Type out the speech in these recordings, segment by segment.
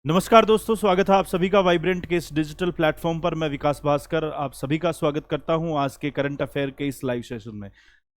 नमस्कार दोस्तों, स्वागत है आप सभी का वाइब्रेंट के इस डिजिटल प्लेटफॉर्म पर। मैं विकास भास्कर आप सभी का स्वागत करता हूं आज के करंट अफेयर के इस लाइव सेशन में।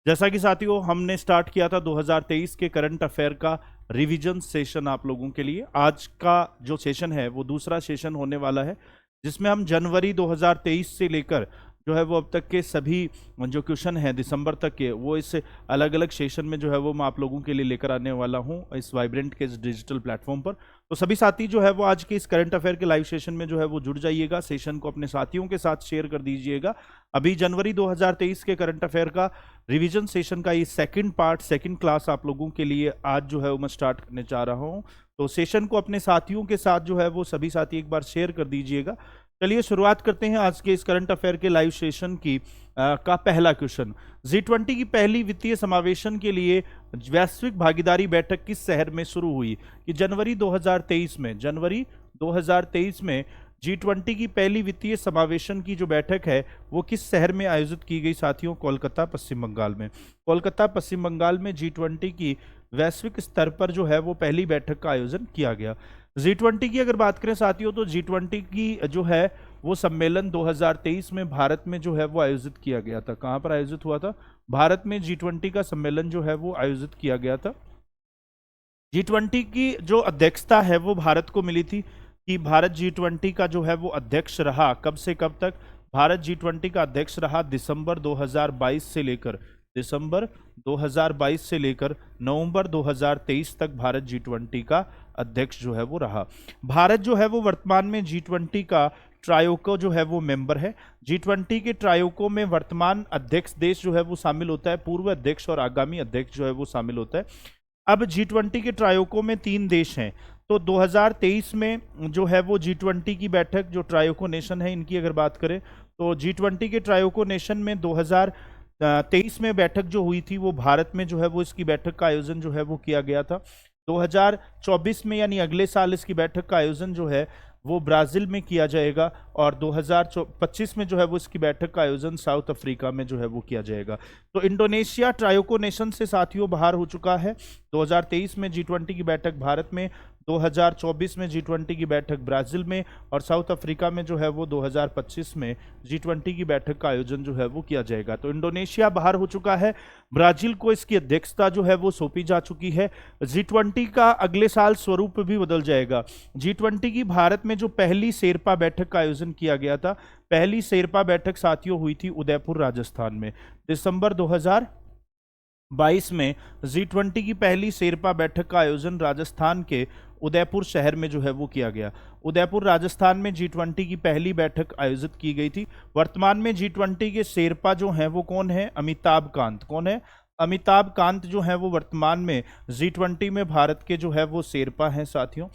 जैसा कि साथियों हमने स्टार्ट किया था 2023 के करंट अफेयर का रिवीजन सेशन आप लोगों के लिए। आज का जो सेशन है वो दूसरा सेशन होने वाला है, जिसमें हम जनवरी 2023 से लेकर जो है वो अब तक के सभी जो क्वेश्चन हैं दिसंबर तक के, वो इस अलग अलग सेशन में जो है वो मैं आप लोगों के लिए लेकर आने वाला हूं इस वाइब्रेंट के इस डिजिटल प्लेटफॉर्म पर। तो सभी साथी जो है वो आज के इस करंट अफेयर के लाइव सेशन में जो है वो जुड़ जाइएगा, सेशन को अपने साथियों के साथ शेयर कर दीजिएगा। अभी जनवरी 2023 के करंट अफेयर का रिवीजन सेशन का ये सेकंड पार्ट, सेकंड क्लास आप लोगों के लिए आज जो है वो मैं स्टार्ट करने जा रहा हूँ। तो सेशन को अपने साथियों के साथ जो है वो सभी साथी एक बार शेयर कर दीजिएगा। चलिए शुरुआत करते हैं आज के इस करंट अफेयर के लाइव सेशन की का पहला क्वेश्चन। G20 की पहली वित्तीय समावेशन के लिए वैश्विक भागीदारी बैठक किस शहर में शुरू हुई? कि जनवरी 2023 में G20 की पहली वित्तीय समावेशन की जो बैठक है वो किस शहर में आयोजित की गई साथियों? कोलकाता, पश्चिम बंगाल में। कोलकाता, पश्चिम बंगाल में G20 की वैश्विक स्तर पर जो है वो पहली बैठक का आयोजन किया गया। G20 की अगर बात करें साथियों तो G20 की जो है वो सम्मेलन 2023 में भारत में जो है वो आयोजित किया गया था। कहाँ पर आयोजित हुआ था? भारत में G20 का सम्मेलन जो है वो आयोजित किया गया था। G20 की जो अध्यक्षता है वो भारत को मिली थी कि भारत G20 का जो है वो अध्यक्ष रहा। कब से कब तक भारत G20 का अध्यक्ष रहा? दिसंबर 2022 से लेकर नवंबर 2023 तक भारत G20 का अध्यक्ष जो है वो रहा। भारत जो है वो वर्तमान में G20 का ट्रायोको जो है वो मेंबर है। G20 के ट्रायोको में वर्तमान अध्यक्ष देश जो है वो शामिल होता है, पूर्व अध्यक्ष और आगामी अध्यक्ष जो है वो शामिल होता है। अब G20 के ट्रायोको में 3 देश हैं। तो 2023 में जो है वो G20 की बैठक, जो ट्रायोको नेशन है इनकी अगर बात करें तो G20 के ट्रायोको नेशन में 2023 में बैठक जो हुई थी वो भारत में जो है वो इसकी बैठक का आयोजन जो है वो किया गया था। 2024 में यानी अगले साल इसकी बैठक का आयोजन जो है वो ब्राज़ील में किया जाएगा और 2025 में जो है वो इसकी बैठक का आयोजन साउथ अफ्रीका में जो है वो किया जाएगा। तो इंडोनेशिया ट्रायोको नेशन से साथियों बाहर हो चुका है। 2023 में G20 की बैठक भारत में, 2024 में G20 की बैठक ब्राज़ील में और साउथ अफ्रीका में जो है वो 2025 में G20 की बैठक का आयोजन जो है वो किया जाएगा। तो इंडोनेशिया बाहर हो चुका है, ब्राज़ील को इसकी अध्यक्षता जो है वो सौंपी जा चुकी है। G20 का अगले साल स्वरूप भी बदल जाएगा। G20 की भारत में जो पहली शेरपा बैठक का आयोजन किया गया था, पहली शेरपा बैठक साथियों हुई थी उदयपुर राजस्थान में। दिसंबर 2022 में G20 की पहली शेरपा बैठक का आयोजन राजस्थान के उदयपुर शहर में जो है वो किया गया। उदयपुर राजस्थान में G20 की पहली बैठक आयोजित की गई थी। वर्तमान में G20 के शेरपा जो हैं वो कौन है? अमिताभ कांत। कौन है? अमिताभ कांत जो है वो वर्तमान में G20 में भारत के जो है वो शेरपा हैं साथियों।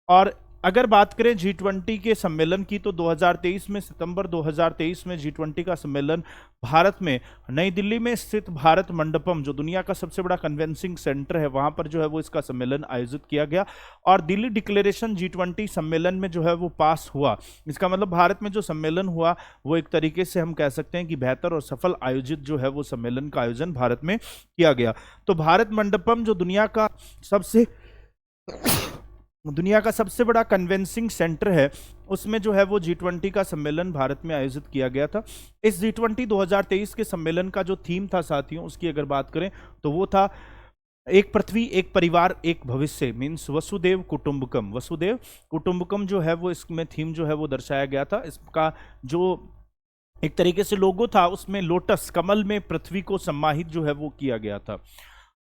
और अगर बात करें G20 के सम्मेलन की तो 2023 में, सितंबर 2023 में G20 का सम्मेलन भारत में नई दिल्ली में स्थित भारत मंडपम, जो दुनिया का सबसे बड़ा कन्वेंसिंग सेंटर है, वहां पर जो है वो इसका सम्मेलन आयोजित किया गया और दिल्ली डिक्लेरेशन G20 सम्मेलन में जो है वो पास हुआ। इसका मतलब भारत में जो सम्मेलन हुआ वो एक तरीके से हम कह सकते हैं कि बेहतर और सफल आयोजित जो है वो सम्मेलन का आयोजन भारत में किया गया। तो भारत मंडपम जो दुनिया का सबसे बड़ा कन्वेंसिंग सेंटर है, उसमें जो है वो G20 का सम्मेलन भारत में आयोजित किया गया था। इस G20 2023 के सम्मेलन का जो थीम था साथियों, उसकी अगर बात करें तो वो था एक पृथ्वी, एक परिवार, एक भविष्य, मीन्स वसुदेव कुटुंबकम। वसुदेव कुटुंबकम जो है वो इसमें थीम जो है वो दर्शाया गया था। इसका जो एक तरीके से लोगो था उसमें लोटस, कमल में पृथ्वी को सम्माहित जो है वो किया गया था।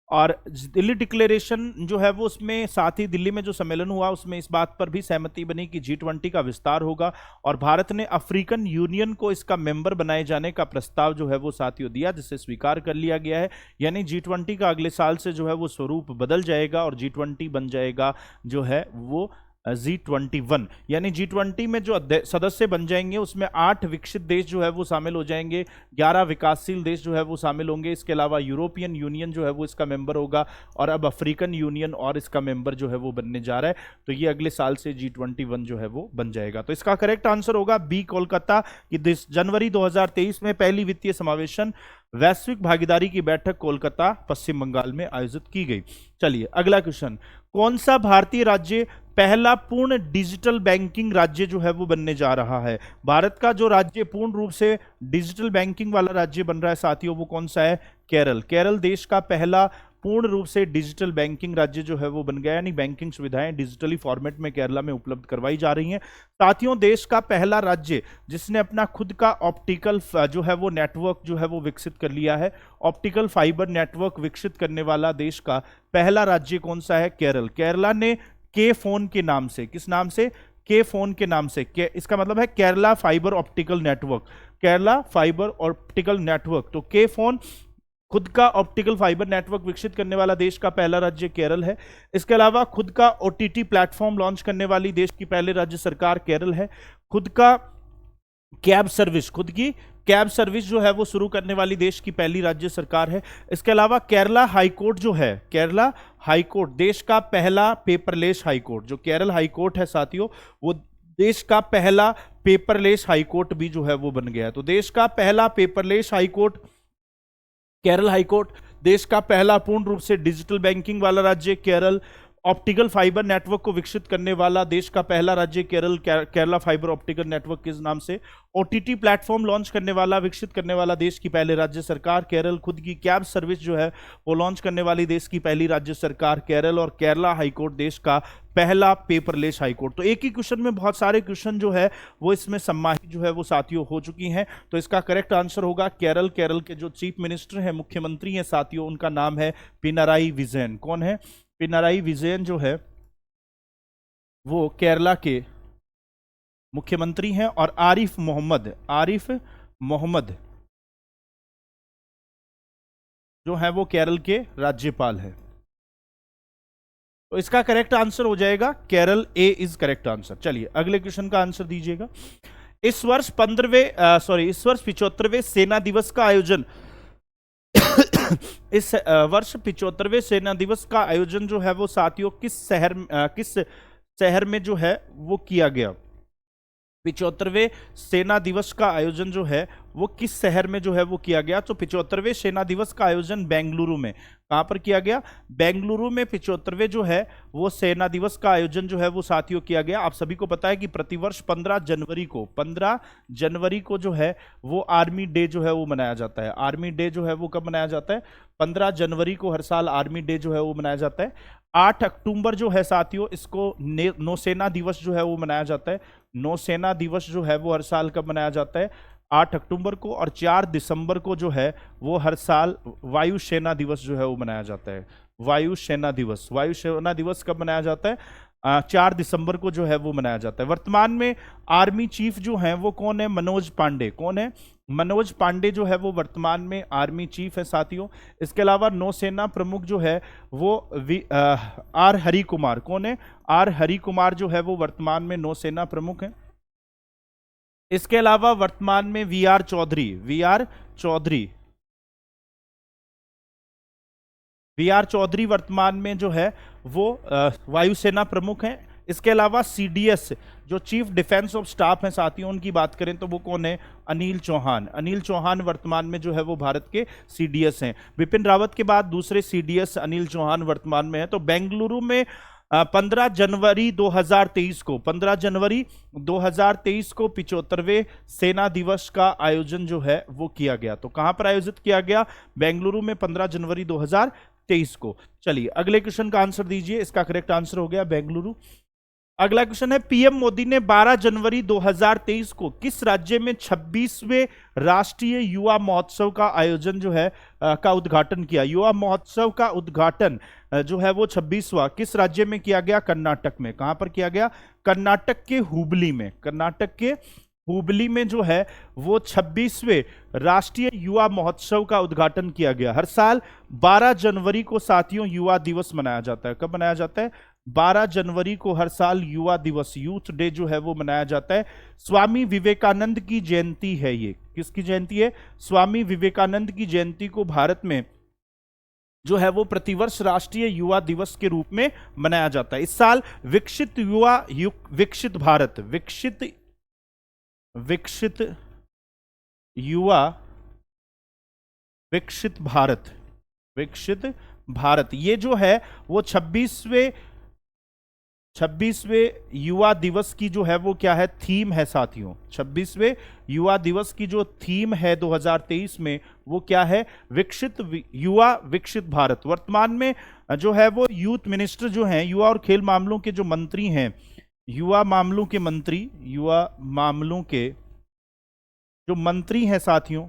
और दिल्ली डिक्लेरेशन जो है वो उसमें साथ ही दिल्ली में जो सम्मेलन हुआ उसमें इस बात पर भी सहमति बनी कि G20 का विस्तार होगा और भारत ने अफ्रीकन यूनियन को इसका मेंबर बनाए जाने का प्रस्ताव जो है वो साथियों दिया, जिसे स्वीकार कर लिया गया है। यानी G20 का अगले साल से जो है वो स्वरूप बदल जाएगा और G20 बन जाएगा जो है वो G21। यानी G20 में जो सदस्य बन जाएंगे उसमें 8 विकसित देश जो है वो शामिल हो जाएंगे, 11 विकासशील देश जो है वो शामिल होंगे। इसके अलावा यूरोपियन यूनियन जो है वो इसका मेंबर होगा और अब अफ्रीकन यूनियन और इसका मेंबर जो है वो बनने जा रहा है। तो ये अगले साल से G21 जो है वो बन जाएगा। तो इसका करेक्ट आंसर होगा बी, कोलकाता की जनवरी 2023 में पहली वित्तीय समावेशन वैश्विक भागीदारी की बैठक कोलकाता, पश्चिम बंगाल में आयोजित की गई। चलिए अगला क्वेश्चन, कौन सा भारतीय राज्य पहला पूर्ण डिजिटल बैंकिंग राज्य जो है वो बनने जा रहा है। भारत का जो राज्य पूर्ण रूप से डिजिटल बैंकिंग वाला राज्य बन रहा है साथियों, वो कौन सा है? केरल। केरल देश का पहला पूर्ण रूप से डिजिटल बैंकिंग राज्य जो है वो बन गया, यानी बैंकिंग सुविधाएं डिजिटली फॉर्मेट में केरला में उपलब्ध करवाई जा रही हैं। साथियों, देश का पहला राज्य जिसने अपना खुद का ऑप्टिकल जो है वो नेटवर्क जो है वो विकसित कर लिया है, ऑप्टिकल फाइबर नेटवर्क विकसित करने वाला देश का पहला राज्य कौन सा है? केरल। केरला ने के फोन के नाम से, किस नाम से? के फोन के नाम से, इसका मतलब है Kerala fibre optical network, Kerala fibre optical network. तो के फोन खुद का ऑप्टिकल फाइबर नेटवर्क विकसित करने वाला देश का पहला राज्य केरल है। इसके अलावा खुद का ओटीटी प्लेटफॉर्म लॉन्च करने वाली देश की पहले राज्य सरकार केरल है। खुद का कैब सर्विस, खुद की कैब सर्विस जो है वो शुरू करने वाली देश की पहली राज्य सरकार है। इसके अलावा केरला हाईकोर्ट जो है, केरला हाईकोर्ट देश का पहला पेपरलेस हाईकोर्ट, जो केरल हाईकोर्ट है साथियों, वो देश का पहला पेपरलेस हाईकोर्ट भी जो है वो बन गया है। तो देश का पहला पेपरलेस हाईकोर्ट केरल हाईकोर्ट, देश का पहला पूर्ण रूप से डिजिटल बैंकिंग वाला राज्य केरल, ऑप्टिकल फाइबर नेटवर्क को विकसित करने वाला देश का पहला राज्य Kerala, Kerala fibre optical network के नाम से, ओटीटी प्लेटफॉर्म लॉन्च करने वाला विकसित करने वाला देश की पहले राज्य सरकार केरल, खुद की कैब सर्विस जो है वो लॉन्च करने वाली देश की पहली राज्य सरकार केरल, और केरला हाईकोर्ट देश का पहला पेपरलेस हाईकोर्ट। तो एक ही क्वेश्चन में बहुत सारे क्वेश्चन जो है वो इसमें सम्मानित जो है वो साथियों हो चुकी हैं। तो इसका करेक्ट आंसर होगा केरल। केरल के जो चीफ मिनिस्टर हैं, मुख्यमंत्री हैं साथियों, उनका नाम है पिनाराई विजयन। कौन है? पिनाराई विजयन जो है वो केरला के मुख्यमंत्री हैं, और आरिफ मोहम्मद जो है वो केरल के राज्यपाल हैं। तो इसका करेक्ट आंसर हो जाएगा केरल। ए इज करेक्ट आंसर। चलिए अगले क्वेश्चन का आंसर दीजिएगा। इस वर्ष 75वें सेना दिवस का आयोजन इस वर्ष 75वें सेना दिवस का आयोजन जो है वो साथियों किस शहर में जो है वो किया गया? 75वें सेना दिवस का आयोजन जो है वो किस शहर में जो है वो किया गया? तो 75वें सेना दिवस का आयोजन बेंगलुरु में। कहां पर किया गया? बेंगलुरु में 75वें जो है वो सेना दिवस का आयोजन जो है वो साथियों किया गया। आप सभी को पता है कि प्रतिवर्ष 15 जनवरी को जो है वो आर्मी डे जो है वो मनाया जाता है। आर्मी डे जो है वो कब मनाया जाता है? 15 जनवरी को हर साल आर्मी डे जो है वो मनाया जाता है। 8 अक्टूबर जो है साथियों, इसको नौसेना दिवस जो है वो मनाया जाता है। नौसेना दिवस जो है वो हर साल कब मनाया जाता है? 8 अक्टूबर को। और 4 दिसंबर को जो है वो हर साल वायुसेना दिवस जो है वो मनाया जाता है। वायुसेना दिवस कब मनाया जाता है? 4 दिसंबर को जो है वो मनाया जाता है। वर्तमान में आर्मी चीफ जो हैं वो कौन है? मनोज पांडे। कौन है? मनोज पांडे जो है वो वर्तमान में आर्मी चीफ है साथियों। इसके अलावा नौसेना प्रमुख जो है वो आर हरि कुमार। कौन है? आर हरि कुमार जो है वो वर्तमान में नौसेना प्रमुख है। इसके अलावा वर्तमान में वी आर चौधरी वर्तमान में जो है वो वायुसेना प्रमुख हैं। इसके अलावा सीडीएस जो चीफ डिफेंस ऑफ स्टाफ हैं साथियों, उनकी बात करें तो वो कौन है? अनिल चौहान वर्तमान में जो है वो भारत के सीडीएस हैं। बिपिन रावत के बाद दूसरे सीडीएस अनिल चौहान वर्तमान में है। तो बेंगलुरु में 15 जनवरी 2023 को 75वें सेना दिवस का आयोजन जो है वो किया गया। तो कहां पर आयोजित किया गया? बेंगलुरु में 15 जनवरी 2023 को। चलिए अगले क्वेश्चन का आंसर दीजिए। इसका करेक्ट आंसर हो गया बेंगलुरु। अगला क्वेश्चन है, पीएम मोदी ने 12 जनवरी 2023 को किस राज्य में 26वें राष्ट्रीय युवा महोत्सव का आयोजन जो है का उद्घाटन किया? युवा महोत्सव का उद्घाटन जो है वो 26वां किस राज्य में किया गया? कर्नाटक में। कहां पर किया गया? कर्नाटक के हुबली में जो है वो 26वें राष्ट्रीय युवा महोत्सव का उद्घाटन किया गया। हर साल 12 जनवरी को साथियों युवा दिवस मनाया जाता है। कब मनाया जाता है? 12 जनवरी को हर साल युवा दिवस, यूथ डे जो है वो मनाया जाता है। स्वामी विवेकानंद की जयंती है ये। किसकी जयंती है? स्वामी विवेकानंद की जयंती को भारत में जो है वो प्रतिवर्ष राष्ट्रीय युवा दिवस के रूप में मनाया जाता है। इस साल विकसित भारत ये जो है वो 26वें 26वें युवा दिवस की जो है वो क्या है, थीम है साथियों। 26वें युवा दिवस की जो थीम है 2023 में, वो क्या है, युवा विकसित भारत। वर्तमान में जो है वो यूथ मिनिस्टर जो हैं, युवा और खेल मामलों के जो मंत्री हैं, युवा मामलों के जो मंत्री हैं साथियों,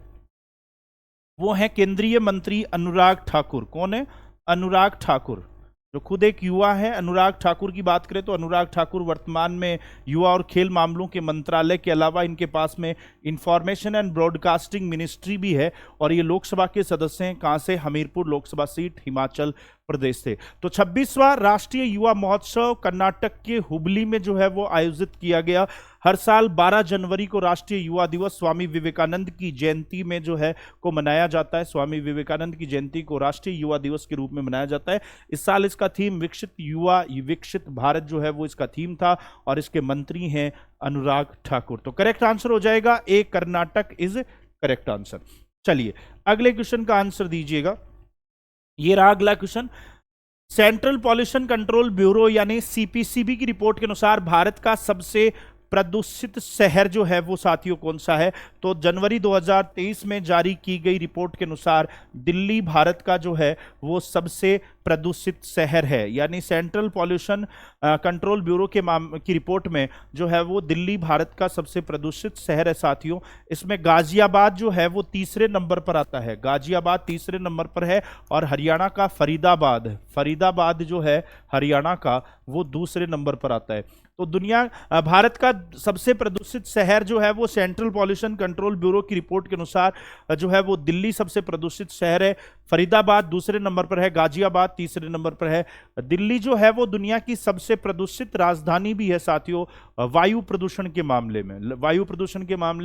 वो हैं केंद्रीय मंत्री अनुराग ठाकुर। कौन है? अनुराग ठाकुर, जो खुद एक युवा है। अनुराग ठाकुर की बात करें तो अनुराग ठाकुर वर्तमान में युवा और खेल मामलों के मंत्रालय के अलावा इनके पास में इंफॉर्मेशन एंड ब्रॉडकास्टिंग मिनिस्ट्री भी है, और ये लोकसभा के सदस्य हैं। कहां से? हमीरपुर लोकसभा सीट, हिमाचल प्रदेश से। तो 26वां राष्ट्रीय युवा महोत्सव कर्नाटक के हुबली में जो है वो आयोजित किया गया। हर साल 12 जनवरी को राष्ट्रीय युवा दिवस स्वामी विवेकानंद की जयंती में जो है को मनाया जाता है। स्वामी विवेकानंद की जयंती को राष्ट्रीय युवा दिवस के रूप में मनाया जाता है। इस साल इसका थीम विकसित युवा विकसित भारत जो है वो इसका थीम था, और इसके मंत्री हैं अनुराग ठाकुर। तो करेक्ट आंसर हो जाएगा ए, कर्नाटक इज करेक्ट आंसर। चलिए अगले क्वेश्चन का आंसर दीजिएगा। ये रहा अगला question. Central pollution control bureau यानी सीपीसीबी की रिपोर्ट के अनुसार भारत का सबसे प्रदूषित शहर जो है वो साथियों कौन सा है? तो जनवरी 2023 में जारी की गई रिपोर्ट के अनुसार दिल्ली भारत का जो है वो सबसे प्रदूषित शहर है। यानी सेंट्रल पॉल्यूशन कंट्रोल ब्यूरो की रिपोर्ट में जो है वो दिल्ली भारत का सबसे प्रदूषित शहर है साथियों। इसमें गाजियाबाद जो है वो तीसरे नंबर पर आता है। गाजियाबाद तीसरे नंबर पर है, और हरियाणा का फरीदाबाद जो है हरियाणा का, वो दूसरे नंबर पर आता है। तो भारत का सबसे प्रदूषित शहर जो है वो सेंट्रल पॉल्यूशन कंट्रोल ब्यूरो की रिपोर्ट के अनुसार जो है वो दिल्ली सबसे प्रदूषित शहर है, फरीदाबाद दूसरे नंबर पर है, गाजियाबाद तीसरे नंबर पर है। दिल्ली जो है वो दुनिया की सबसे प्रदूषित राजधानी भी है साथियों। वायु प्रदूषण के मामले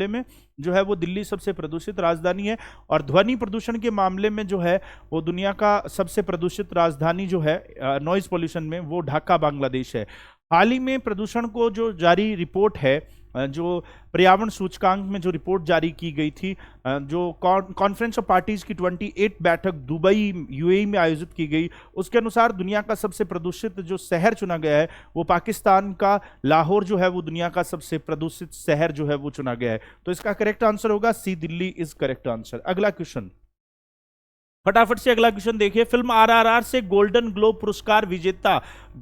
में जो है वो दिल्ली सबसे प्रदूषित राजधानी है, और ध्वनि प्रदूषण के मामले में जो है वो दुनिया का सबसे प्रदूषित राजधानी जो है नॉइज पॉल्यूशन में, वो ढाका बांग्लादेश है। हाल ही में प्रदूषण को जो जारी रिपोर्ट है, जो पर्यावरण सूचकांक में जो रिपोर्ट जारी की गई थी, जो कॉन्फ्रेंस ऑफ पार्टीज की 28 बैठक दुबई यूएई में आयोजित की गई, उसके अनुसार दुनिया का सबसे प्रदूषित जो शहर चुना गया है वो पाकिस्तान का लाहौर जो है वो दुनिया का सबसे प्रदूषित शहर जो है वो चुना गया है। तो इसका करेक्ट आंसर होगा सी, दिल्ली इज करेक्ट आंसर। अगला क्वेश्चन, फटाफट से अगला क्वेश्चन देखिए। फिल्म आरआरआर से गोल्डन ग्लोब पुरस्कार विजेता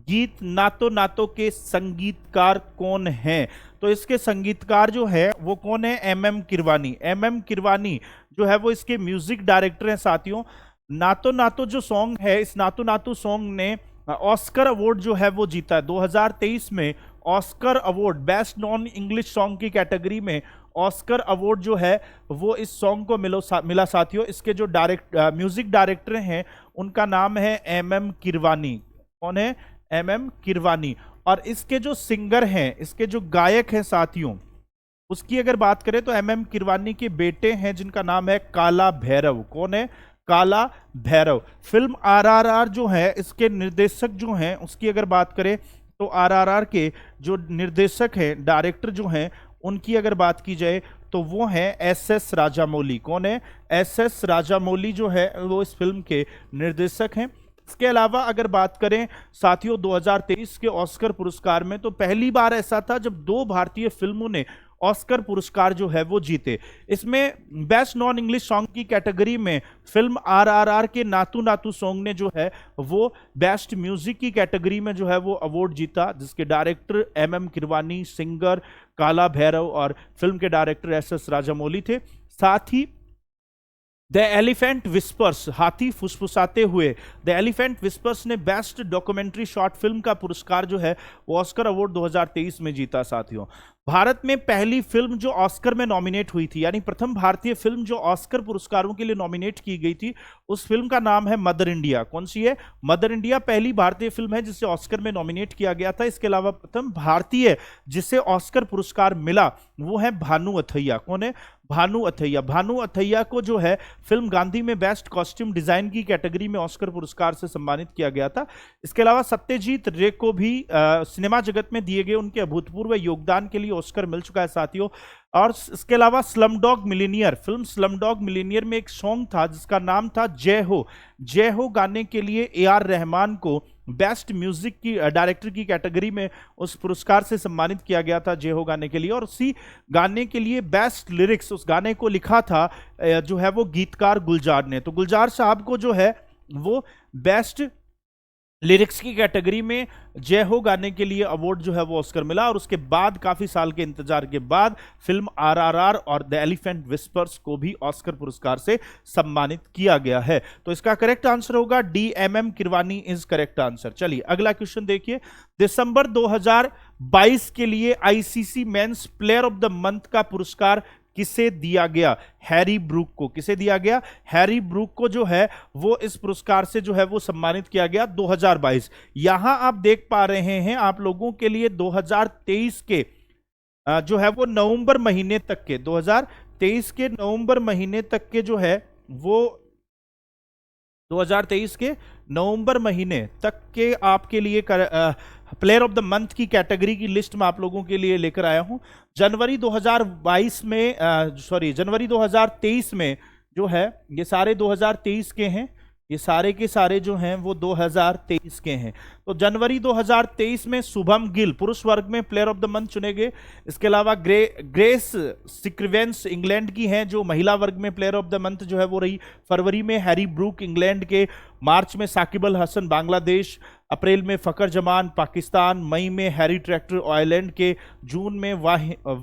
गीत नातो नातो के संगीतकार कौन हैं? तो इसके संगीतकार जो है वो कौन है? एमएम किरवानी। एमएम किरवानी जो है वो इसके म्यूजिक डायरेक्टर हैं साथियों। नातो नातो जो सॉन्ग है, इस नातो नातो सॉन्ग ने ऑस्कर अवार्ड जो है वो जीता है 2023 में। Oscar award best non English song की कैटेगरी में ऑस्कर अवार्ड जो है वो इस सॉन्ग को मिला साथियों। इसके जो म्यूजिक डायरेक्टर हैं उनका नाम है एमएम किरवानी। कौन है? एमएम किरवानी। और इसके जो सिंगर हैं, इसके जो गायक हैं साथियों, उसकी अगर बात करें तो एमएम किरवानी के बेटे हैं जिनका नाम है काला भैरव। कौन है? काला भैरव। फिल्म आरआरआर जो है इसके निर्देशक जो हैं, उसकी अगर बात करें तो आरआरआर के जो निर्देशक हैं, डायरेक्टर जो हैं, उनकी अगर बात की जाए तो वो हैं एसएस राजामौली। कौन है? एसएस राजामौली जो है वो इस फिल्म के निर्देशक हैं। इसके अलावा अगर बात करें साथियों 2023 के ऑस्कर पुरस्कार में, तो पहली बार ऐसा था जब दो भारतीय फिल्मों ने ऑस्कर पुरस्कार जो है वो जीते। इसमें बेस्ट नॉन इंग्लिश सॉन्ग की कैटेगरी में फिल्म आरआरआर के नातू नातू सॉन्ग ने जो है वो बेस्ट म्यूजिक की कैटेगरी में जो है वो अवार्ड जीता, जिसके डायरेक्टर एमएम किरवानी, सिंगर काला भैरव और फिल्म के डायरेक्टर एसएस राजामौली थे। साथ ही द एलिफेंट विस्पर्स, हाथी फुसफुसाते हुए, द एलिफेंट विस्पर्स ने बेस्ट डॉक्यूमेंट्री शॉर्ट फिल्म का पुरस्कार जो है वो ऑस्कर अवार्ड 2023 में जीता साथियों। भारत में पहली फिल्म जो ऑस्कर में नॉमिनेट हुई थी, यानी प्रथम भारतीय फिल्म जो ऑस्कर पुरस्कारों के लिए नॉमिनेट की गई थी, उस फिल्म का नाम है मदर इंडिया। कौन सी है? मदर इंडिया पहली भारतीय फिल्म है जिसे ऑस्कर में नॉमिनेट किया गया था। इसके अलावा प्रथम भारतीय जिसे ऑस्कर पुरस्कार मिला वो है भानु अथैया। कौन है? भानु अथैया। भानु अथैया को जो है फिल्म गांधी में बेस्ट कॉस्ट्यूम डिजाइन की कैटेगरी में ऑस्कर पुरस्कार से सम्मानित किया गया था। इसके अलावा सत्यजीत रे को भी सिनेमा जगत में दिए गए उनके अभूतपूर्व योगदान के लिए ऑस्कर मिल चुका है साथियों। और इसके अलावा Slumdog millionaire, film Slumdog millionaire में एक सॉन्ग था जिसका नाम था जय हो। जय हो गाने के लिए ए आर रहमान को बेस्ट म्यूजिक की डायरेक्टर की कैटेगरी में उस पुरस्कार से सम्मानित किया गया था जय हो गाने के लिए। और उसी गाने के लिए बेस्ट लिरिक्स, उस गाने को लिखा था जो है वो गीतकार गुलजार ने। तो गुलजार साहब को जो है वो बेस्ट लिरिक्स की कैटेगरी में जय हो गाने के लिए अवार्ड जो है वो ऑस्कर मिला। और उसके बाद काफी साल के इंतजार के बाद फिल्म आरआरआर और द एलिफेंट विस्पर्स को भी ऑस्कर पुरस्कार से सम्मानित किया गया है। तो इसका करेक्ट आंसर होगा D M M Keeravani is correct answer. चलिए अगला क्वेश्चन देखिए। दिसंबर 2022 के लिए ICC men's player of the month का पुरस्कार किसे दिया गया? हैरी ब्रूक को। किसे दिया गया? हैरी ब्रूक को जो है वो इस पुरस्कार से जो है वो सम्मानित किया गया 2022। यहां आप देख पा रहे हैं आप लोगों के लिए 2023 के जो है वो नवंबर महीने तक के 2023 के नवंबर महीने तक के जो है वो 2023 के नवंबर महीने तक के आपके लिए प्लेयर ऑफ द मंथ की कैटेगरी की लिस्ट में आप लोगों के लिए लेकर आया हूं। जनवरी 2023 में जो है ये सारे 2023 के हैं, ये सारे के सारे जो हैं वो 2023 के हैं। तो जनवरी 2023 में शुभम गिल पुरुष वर्ग में प्लेयर ऑफ द मंथ चुने गए। इसके अलावा ग्रेस सिक्वेंस इंग्लैंड की हैं जो महिला वर्ग में प्लेयर ऑफ द मंथ जो है वो रही। फरवरी में हैरी ब्रूक इंग्लैंड के, मार्च में साकिब अल हसन बांग्लादेश, अप्रैल में फकर जमान पाकिस्तान, मई में हैरी ट्रैक्टर आयरलैंड के, जून में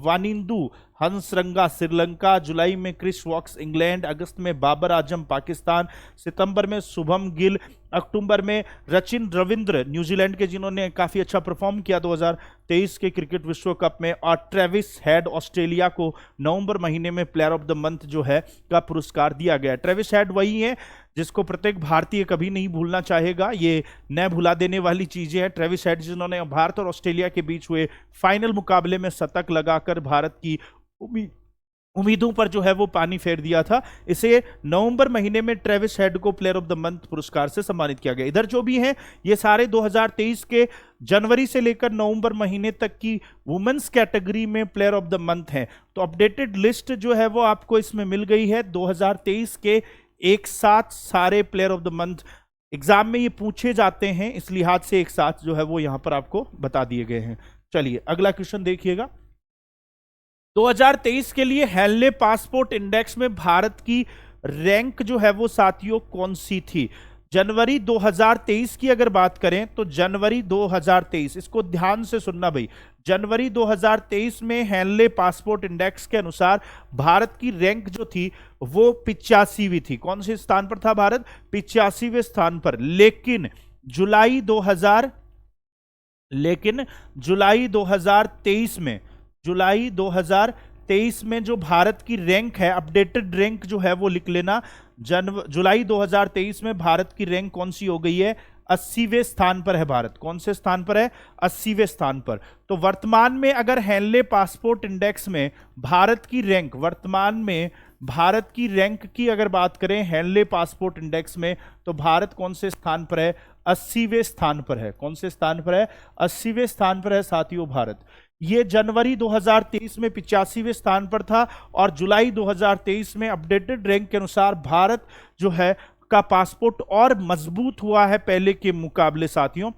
वानिंदु हंसरंगा श्रीलंका, जुलाई में क्रिस वॉक्स इंग्लैंड, अगस्त में बाबर आजम पाकिस्तान, सितंबर में शुभम गिल, अक्टूबर में रचिन रविंद्र न्यूजीलैंड के जिन्होंने काफी अच्छा परफॉर्म किया 2023 के क्रिकेट विश्व कप में, और ट्रेविस हेड ऑस्ट्रेलिया को नवंबर महीने में प्लेयर ऑफ द मंथ जो है का पुरस्कार दिया गया। ट्रेविस हेड वही है जिसको प्रत्येक भारतीय कभी नहीं भूलना चाहेगा, ये न भुला देने वाली चीजें हैं। ट्रेविस हेड जिन्होंने भारत और ऑस्ट्रेलिया के बीच हुए फाइनल मुकाबले में शतक लगाकर भारत की उम्मीदों पर जो है वो पानी फेर दिया था। इसे नवंबर महीने में ट्रेविस हेड को प्लेयर ऑफ द मंथ पुरस्कार से सम्मानित किया गया। इधर जो भी हैं ये सारे 2023 के जनवरी से लेकर नवंबर महीने तक की वुमेन्स कैटेगरी में प्लेयर ऑफ द मंथ हैं। तो अपडेटेड लिस्ट जो है वो आपको इसमें मिल गई है 2023 के एक साथ सारे player of the month. Exam में ये पूछे जाते हैं इस लिहाज से एक साथ जो है वो यहां पर आपको बता दिए गए हैं। चलिए अगला क्वेश्चन देखिएगा। 2023 के लिए हेनले पासपोर्ट इंडेक्स में भारत की रैंक जो है वो साथियों कौन सी थी? जनवरी 2023 की अगर बात करें तो जनवरी 2023, इसको ध्यान से सुनना भाई, जनवरी 2023 में हेनले पासपोर्ट इंडेक्स के अनुसार भारत की रैंक जो थी वो 85वीं थी। कौन से स्थान पर था भारत? 85वें स्थान पर। लेकिन जुलाई 2023 में जो भारत की रैंक है, अपडेटेड रैंक जो है वो लिख लेना। जुलाई 2023 में भारत की रैंक कौन सी हो गई है? 80वें स्थान पर है भारत। कौन से स्थान पर है? 80वें स्थान पर। तो वर्तमान में अगर हेनले पासपोर्ट इंडेक्स में भारत की रैंक, वर्तमान में भारत की रैंक की अगर बात करें हेनले पासपोर्ट इंडेक्स में, तो भारत कौन से स्थान पर है? 80वें स्थान पर है। कौन से स्थान पर है? 80वें स्थान पर है साथियों भारत। ये जनवरी 2023 में 85वें स्थान पर था और जुलाई 2023 में अपडेटेड रैंक के अनुसार भारत जो है का पासपोर्ट और मजबूत हुआ है पहले के मुकाबले साथियों।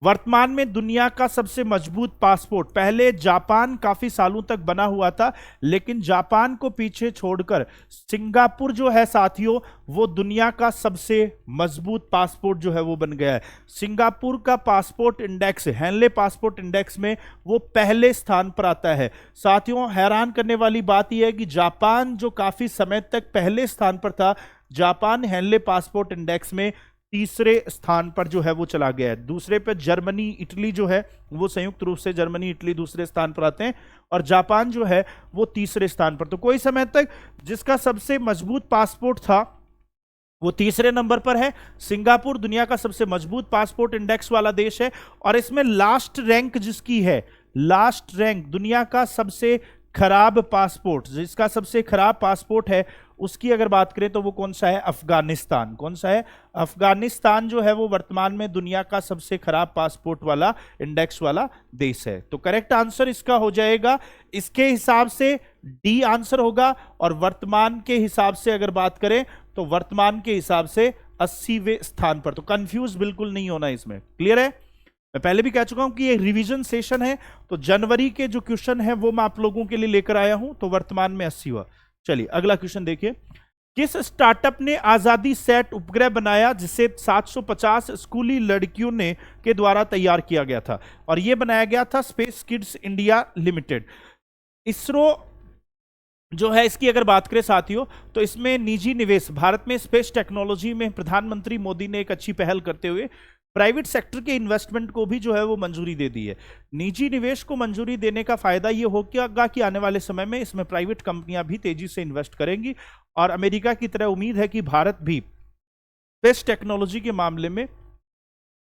वर्तमान में दुनिया का सबसे मजबूत पासपोर्ट, पहले जापान काफी सालों तक बना हुआ था, लेकिन जापान को पीछे छोड़कर सिंगापुर जो है साथियों वो दुनिया का सबसे मजबूत पासपोर्ट जो है वो बन गया है। सिंगापुर का passport index, Henley passport index में वो पहले स्थान पर आता है साथियों। हैरान करने वाली बात यह है कि जापान जो काफी समय तक पहले स्थान पर था, जापान हेनले पासपोर्ट इंडेक्स में तीसरे स्थान पर जो है वो चला गया है। दूसरे पे जर्मनी, इटली जो है वो संयुक्त रूप से जर्मनी, इटली दूसरे स्थान पर आते हैं और जापान जो है वो तीसरे स्थान पर। तो कोई समय तक जिसका सबसे मजबूत पासपोर्ट था वो तीसरे नंबर पर है। सिंगापुर दुनिया का सबसे मजबूत पासपोर्ट इंडेक्स वाला देश है और इसमें लास्ट रैंक जिसकी है, लास्ट रैंक दुनिया का सबसे खराब पासपोर्ट, जिसका सबसे खराब पासपोर्ट है उसकी अगर बात करें तो वो कौन सा है? अफगानिस्तान। कौन सा है? अफगानिस्तान जो है वो वर्तमान में दुनिया का सबसे खराब पासपोर्ट वाला इंडेक्स वाला देश है। तो करेक्ट आंसर इसका हो जाएगा, इसके हिसाब से डी आंसर होगा। और वर्तमान के हिसाब से अगर बात करें तो वर्तमान के हिसाब से 80वें स्थान पर। तो कंफ्यूज बिल्कुल नहीं होना इसमें, क्लियर है। मैं पहले भी कह चुका हूं कि ये रिवीजन सेशन है, तो जनवरी के जो क्वेश्चन है वो मैं आप लोगों के लिए लेकर आया हूं। तो वर्तमान में 80वां। चलिए अगला क्वेश्चन देखिए, किस स्टार्टअप ने आजादी सेट उपग्रह बनाया जिसे 750 स्कूली लड़कियों ने के द्वारा तैयार किया गया था, और यह बनाया गया था space kids India limited. ISRO जो है, इसकी अगर बात करें साथियों, तो इसमें निजी निवेश, भारत में स्पेस टेक्नोलॉजी में प्रधानमंत्री मोदी ने एक अच्छी पहल करते हुए प्राइवेट सेक्टर के इन्वेस्टमेंट को भी जो है वो मंजूरी दे दी है। निजी निवेश को मंजूरी देने का फायदा ये होगा कि आने वाले समय में इसमें प्राइवेट कंपनियां भी तेजी से इन्वेस्ट करेंगी, और अमेरिका की तरह उम्मीद है कि भारत भी स्पेस टेक्नोलॉजी के मामले में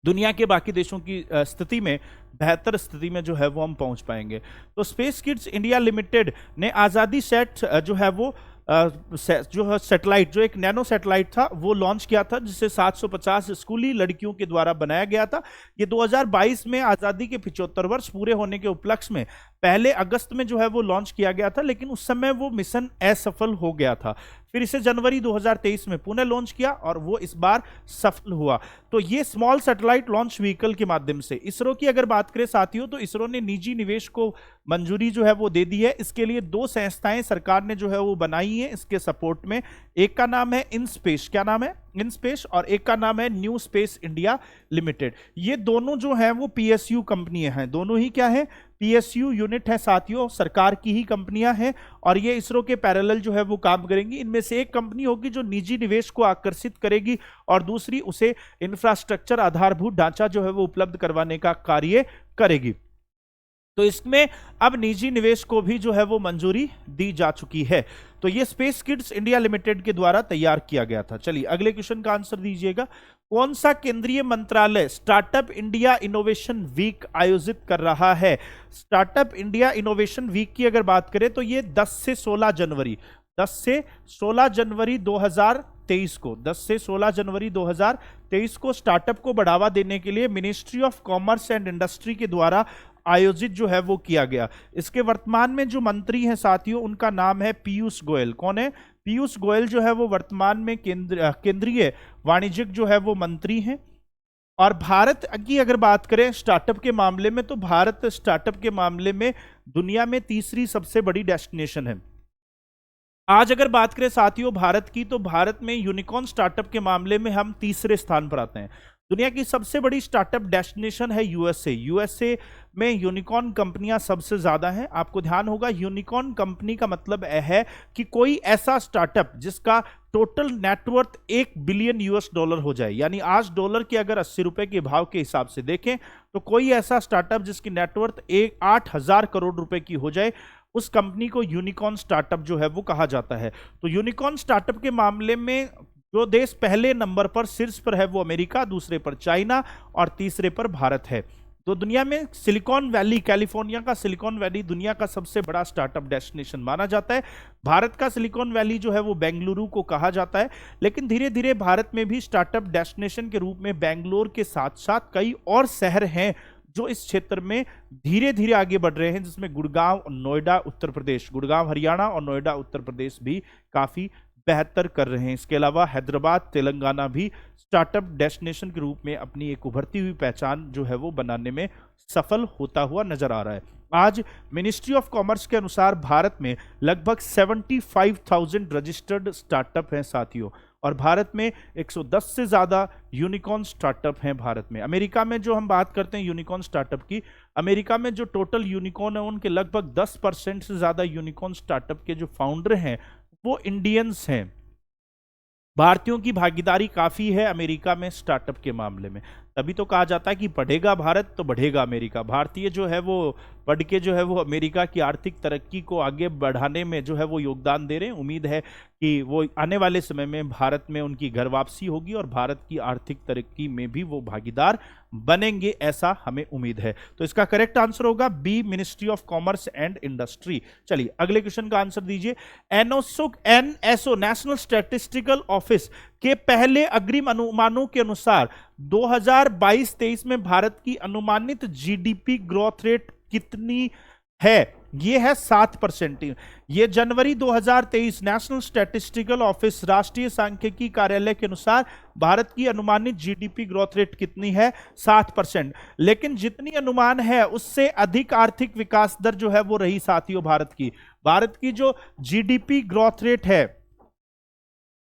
दुनिया के बाकी देशों की स्थिति में बेहतर स्थिति में जो है वो हम पहुंच पाएंगे। तो स्पेस किड्स इंडिया लिमिटेड ने आजादी सेट जो है वो जो है सैटेलाइट, जो एक नैनो सैटेलाइट था, वो लॉन्च किया था जिसे 750 स्कूली लड़कियों के द्वारा बनाया गया था। ये 2022 में आजादी के 75 वर्ष पूरे होने के उपलक्ष्य में पहले अगस्त में जो है वो लॉन्च किया गया था, लेकिन उस समय वो मिशन असफल हो गया था। फिर इसे जनवरी 2023 में पुनः लॉन्च किया और वो इस बार सफल हुआ। तो ये स्मॉल सैटेलाइट लॉन्च व्हीकल के माध्यम से इसरो की अगर बात करें साथियों, तो इसरो ने निजी निवेश को मंजूरी जो है वो दे दी है। इसके लिए 2 संस्थाएं सरकार ने जो है वो बनाई है इसके सपोर्ट में। एक का नाम है इनस्पेस, क्या नाम है, इनस्पेस, और एक का नाम है न्यू स्पेस इंडिया लिमिटेड। ये दोनों जो हैं वो पीएसयू कंपनियां हैं, दोनों ही क्या है, पीएसयू यूनिट है साथियों, सरकार की ही कंपनियां हैं, और ये इसरो के पैरेलल जो है वो काम करेंगी। इनमें से एक कंपनी होगी जो निजी निवेश को आकर्षित करेगी और दूसरी उसे इंफ्रास्ट्रक्चर, आधारभूत ढांचा जो है वो उपलब्ध करवाने का कार्य करेगी। तो इसमें अब निजी निवेश को भी जो है वो मंजूरी दी जा चुकी है। तो ये स्पेस किड्स इंडिया लिमिटेड के द्वारा तैयार किया गया था। चलिए अगले क्वेश्चन का आंसर दीजिएगा, कौन सा केंद्रीय मंत्रालय स्टार्टअप इंडिया इनोवेशन वीक आयोजित कर रहा है। स्टार्टअप इंडिया इनोवेशन वीक की अगर बात करें तो ये 10 से 16 जनवरी 2023 को 10 से 16 जनवरी 2023 को स्टार्टअप को बढ़ावा देने के लिए ministry of commerce and industry के द्वारा आयोजित जो है वो किया गया। इसके वर्तमान में जो मंत्री हैं साथियों, उनका नाम है पीयूष गोयल। कौन है, पीयूष गोयल जो है वो वर्तमान में केंद्रीय वाणिज्यिक जो है वो मंत्री हैं। और भारत की अगर बात करें स्टार्टअप के मामले में, तो भारत स्टार्टअप के मामले में दुनिया में तीसरी सबसे बड़ी डेस्टिनेशन है। आज अगर बात करें साथियों भारत की, तो भारत में यूनिकॉर्न स्टार्टअप के मामले में हम तीसरे स्थान पर आते हैं। दुनिया की सबसे बड़ी स्टार्टअप डेस्टिनेशन है यूएसए। यूएसए में यूनिकॉर्न कंपनियां सबसे ज्यादा हैं। आपको ध्यान होगा यूनिकॉर्न कंपनी का मतलब है कि कोई ऐसा स्टार्टअप जिसका टोटल नेटवर्थ $1 बिलियन हो जाए, यानी आज डॉलर के अगर 80 रुपए के भाव के हिसाब से देखें तो कोई ऐसा स्टार्टअप जिसकी नेटवर्थ 8,000 करोड़ रुपए की हो जाए, उस कंपनी को यूनिकॉर्न स्टार्टअप जो है वो कहा जाता है। तो यूनिकॉर्न स्टार्टअप के मामले में जो देश पहले नंबर पर शीर्ष पर है वो अमेरिका, दूसरे पर चाइना और तीसरे पर भारत है। तो दुनिया में सिलिकॉन वैली, कैलिफोर्निया का सिलिकॉन वैली दुनिया का सबसे बड़ा स्टार्टअप डेस्टिनेशन माना जाता है। भारत का सिलिकॉन वैली जो है वो बेंगलुरु को कहा जाता है, लेकिन धीरे धीरे भारत में भी स्टार्टअप डेस्टिनेशन के रूप में बेंगलोर के साथ साथ कई और शहर हैं जो इस क्षेत्र में धीरे धीरे आगे बढ़ रहे हैं, जिसमें गुड़गांव, नोएडा उत्तर प्रदेश, गुड़गांव हरियाणा और नोएडा उत्तर प्रदेश भी काफी बेहतर कर रहे हैं। इसके अलावा हैदराबाद, तेलंगाना भी स्टार्टअप डेस्टिनेशन के रूप में अपनी एक उभरती हुई पहचान जो है वो बनाने में सफल होता हुआ नजर आ रहा है। आज मिनिस्ट्री ऑफ कॉमर्स के अनुसार भारत में लगभग 75,000 रजिस्टर्ड स्टार्टअप हैं साथियों, और भारत में 110 से ज्यादा यूनिकॉर्न स्टार्टअप हैं भारत में। अमेरिका में जो हम बात करते हैं यूनिकॉर्न स्टार्टअप की, अमेरिका में जो टोटल यूनिकॉर्न है उनके लगभग 10% से ज्यादा यूनिकॉर्न स्टार्टअप के जो फाउंडर हैं वो इंडियंस हैं। भारतीयों की भागीदारी काफी है अमेरिका में स्टार्टअप के मामले में, तभी तो कहा जाता है कि पढ़ेगा भारत तो बढ़ेगा अमेरिका। भारतीय जो है वो पढ़ के जो है वो अमेरिका की आर्थिक तरक्की को आगे बढ़ाने में जो है वो योगदान दे रहे हैं। उम्मीद है कि वो आने वाले समय में भारत में उनकी घर वापसी होगी और भारत की आर्थिक तरक्की में भी वो भागीदार बनेंगे, ऐसा हमें उम्मीद है। तो इसका करेक्ट आंसर होगा B, ministry of commerce and industry. चलिए अगले क्वेश्चन का आंसर दीजिए। एनएसओ नेशनल स्टैटिस्टिकल ऑफिस के पहले अग्रिम अनुमानों के अनुसार 2022-23 में भारत की अनुमानित जीडीपी ग्रोथ रेट कितनी है? ये है 7%। ये जनवरी 2023 नेशनल स्टैटिस्टिकल ऑफिस राष्ट्रीय सांख्यिकी कार्यालय के अनुसार भारत की अनुमानित जीडीपी ग्रोथ रेट कितनी है? 7%। लेकिन जितनी अनुमान है उससे अधिक आर्थिक विकास दर जो है वो रही साथियों भारत की जो जीडीपी ग्रोथ रेट है,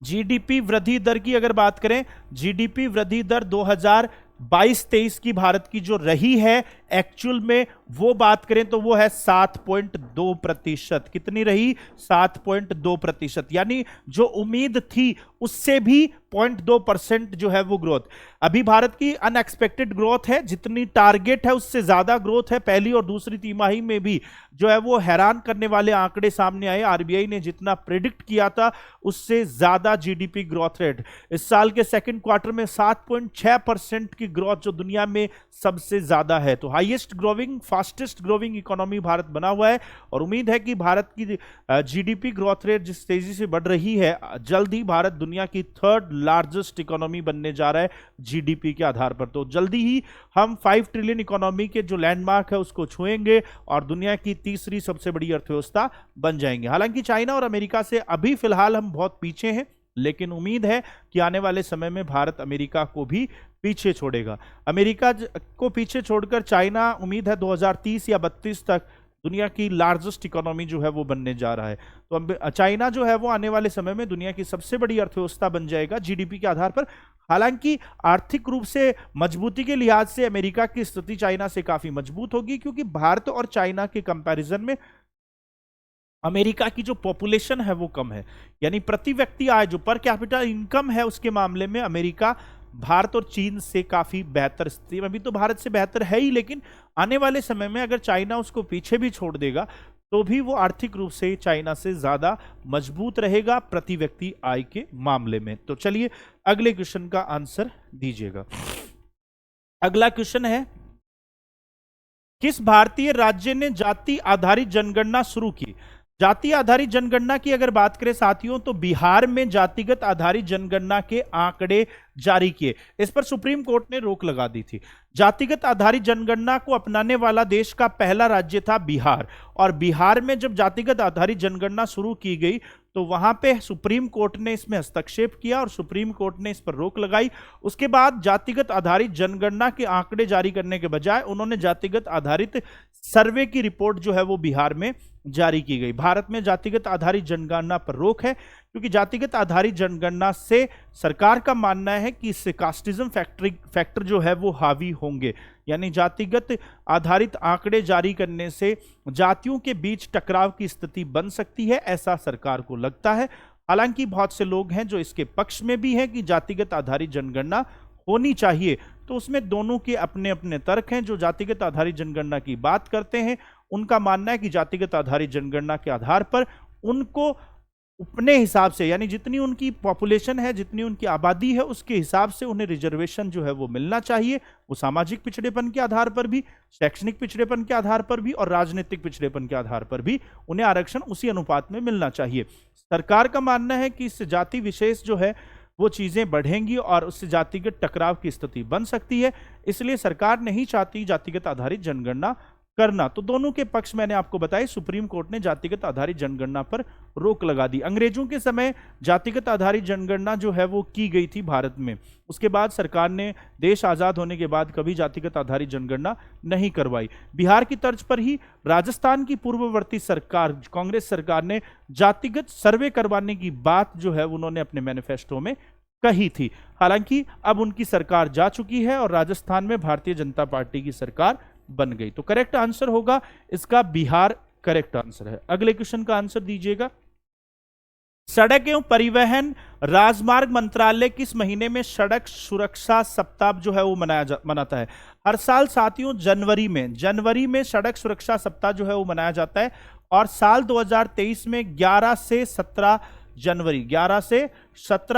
जीडीपी वृद्धि दर की अगर बात करें, जीडीपी वृद्धि दर 2022-23 की भारत की जो रही है एक्चुअल में वो बात करें तो वो है 7.2%। कितनी रही? 7.2%। यानी जो उम्मीद थी उससे भी 0.2% जो है वो ग्रोथ। अभी भारत की अनएक्सपेक्टेड ग्रोथ है, जितनी टारगेट है उससे ज्यादा ग्रोथ है। पहली और दूसरी तिमाही में भी जो है वो हैरान करने वाले आंकड़े सामने आए। आरबीआई ने जितना प्रेडिक्ट किया था उससे ज्यादा जीडीपी ग्रोथ रेट। इस साल के सेकंड क्वार्टर में 7.6% की ग्रोथ जो दुनिया में सबसे ज्यादा है। तो highest growing, fastest growing economy Bharat बना हुआ है और उम्मीद है कि भारत की जीडीपी ग्रोथ रेट जिस तेजी से बढ़ रही है, जल्द ही भारत दुनिया की थर्ड लार्जेस्ट इकोनॉमी बनने जा रहा है जीडीपी के आधार पर। तो जल्दी ही हम 5 ट्रिलियन इकोनॉमी के जो लैंडमार्क है उसको छुएंगे और दुनिया की तीसरी सबसे बड़ी अर्थव्यवस्था बन जाएंगे। हालांकि चाइना और अमेरिका से अभी फिलहाल हम बहुत पीछे हैं, लेकिन उम्मीद है कि आने वाले समय में भारत अमेरिका को भी पीछे छोड़ेगा। अमेरिका को पीछे छोड़कर चाइना उम्मीद है 2030 या 32 तक दुनिया की लार्जेस्ट इकोनॉमी जो है वो बनने जा रहा है। तो चाइना जो है वो आने वाले समय में दुनिया की सबसे बड़ी अर्थव्यवस्था बन जाएगा जीडीपी के आधार पर। हालांकि आर्थिक रूप से मजबूती के लिहाज से अमेरिका की स्थिति चाइना से काफी मजबूत होगी, क्योंकि भारत और चाइना के कंपैरिजन में अमेरिका की जो पॉपुलेशन है वो कम है। यानी प्रति व्यक्ति आय, जो पर कैपिटा इनकम है, उसके मामले में अमेरिका भारत और चीन से काफी बेहतर स्थिति में। अभी तो भारत से बेहतर है ही, लेकिन आने वाले समय में अगर चाइना उसको पीछे भी छोड़ देगा तो भी वो आर्थिक रूप से चाइना से ज्यादा मजबूत रहेगा प्रति व्यक्ति आय के मामले में। तो चलिए अगले क्वेश्चन का आंसर दीजिएगा। अगला क्वेश्चन है, किस भारतीय राज्य ने जाति आधारित जनगणना शुरू की? जाति आधारित जनगणना की अगर बात करें साथियों, तो बिहार में जातिगत आधारित जनगणना के आंकड़े जारी किए। इस पर सुप्रीम कोर्ट ने रोक लगा दी थी। जातिगत आधारित जनगणना को अपनाने वाला देश का पहला राज्य था बिहार, और बिहार में जब जातिगत आधारित जनगणना शुरू की गई तो वहां पे सुप्रीम कोर्ट ने इसमें हस्तक्षेप किया और सुप्रीम कोर्ट ने इस पर रोक लगाई। उसके बाद जातिगत आधारित जनगणना के आंकड़े जारी करने के बजाय उन्होंने जातिगत आधारित सर्वे की रिपोर्ट जो है वो बिहार में जारी की गई। भारत में जातिगत आधारित जनगणना पर रोक है, क्योंकि जातिगत आधारित जनगणना से सरकार का मानना है कि इससे कास्टिज्म फैक्टर जो है वो हावी होंगे। यानी जातिगत आधारित आंकड़े जारी करने से जातियों के बीच टकराव की स्थिति बन सकती है, ऐसा सरकार को लगता है। हालांकि बहुत से लोग हैं जो इसके पक्ष में भी हैं कि जातिगत आधारित जनगणना होनी चाहिए। तो उसमें दोनों के अपने अपने तर्क हैं। जो जातिगत आधारित जनगणना की बात करते हैं उनका मानना है कि जातिगत आधारित जनगणना के आधार पर उनको अपने हिसाब से, यानी जितनी उनकी पॉपुलेशन है, जितनी उनकी आबादी है, उसके हिसाब से उन्हें रिजर्वेशन जो है वो मिलना चाहिए। वो सामाजिक पिछड़ेपन के आधार पर भी, शैक्षणिक पिछड़ेपन के आधार पर भी और राजनीतिक पिछड़ेपन के आधार पर भी उन्हें आरक्षण उसी अनुपात में मिलना चाहिए। सरकार का मानना है कि इससे जाति विशेष जो है वो चीजें बढ़ेंगी और उससे जातिगत टकराव की स्थिति बन सकती है। इसलिए सरकार नहीं चाहती जातिगत आधारित जनगणना करना। तो दोनों के पक्ष मैंने आपको बताए। सुप्रीम कोर्ट ने जातिगत आधारित जनगणना पर रोक लगा दी। अंग्रेजों के समय जातिगत आधारित जनगणना जो है वो की गई थी भारत में। उसके बाद सरकार ने देश आजाद होने के बाद कभी जातिगत आधारित जनगणना नहीं करवाई। बिहार की तर्ज पर ही राजस्थान की पूर्ववर्ती सरकार, कांग्रेस सरकार ने जातिगत सर्वे करवाने की बात जो है उन्होंने अपने मैनिफेस्टो में कही थी। हालांकि अब उनकी सरकार जा चुकी है और राजस्थान में भारतीय जनता पार्टी की सरकार बन गई। तो करेक्ट आंसर होगा इसका बिहार करेक्ट आंसर है। अगले क्वेश्चन का आंसर दीजिएगा। सड़क एवं परिवहन राजमार्ग मंत्रालय किस महीने में सड़क सुरक्षा सप्ताह जो है वो मनाता है? हर साल साथियों जनवरी में सड़क सुरक्षा सप्ताह जो है वो मनाया जाता है। और साल 2023 में 11 से 17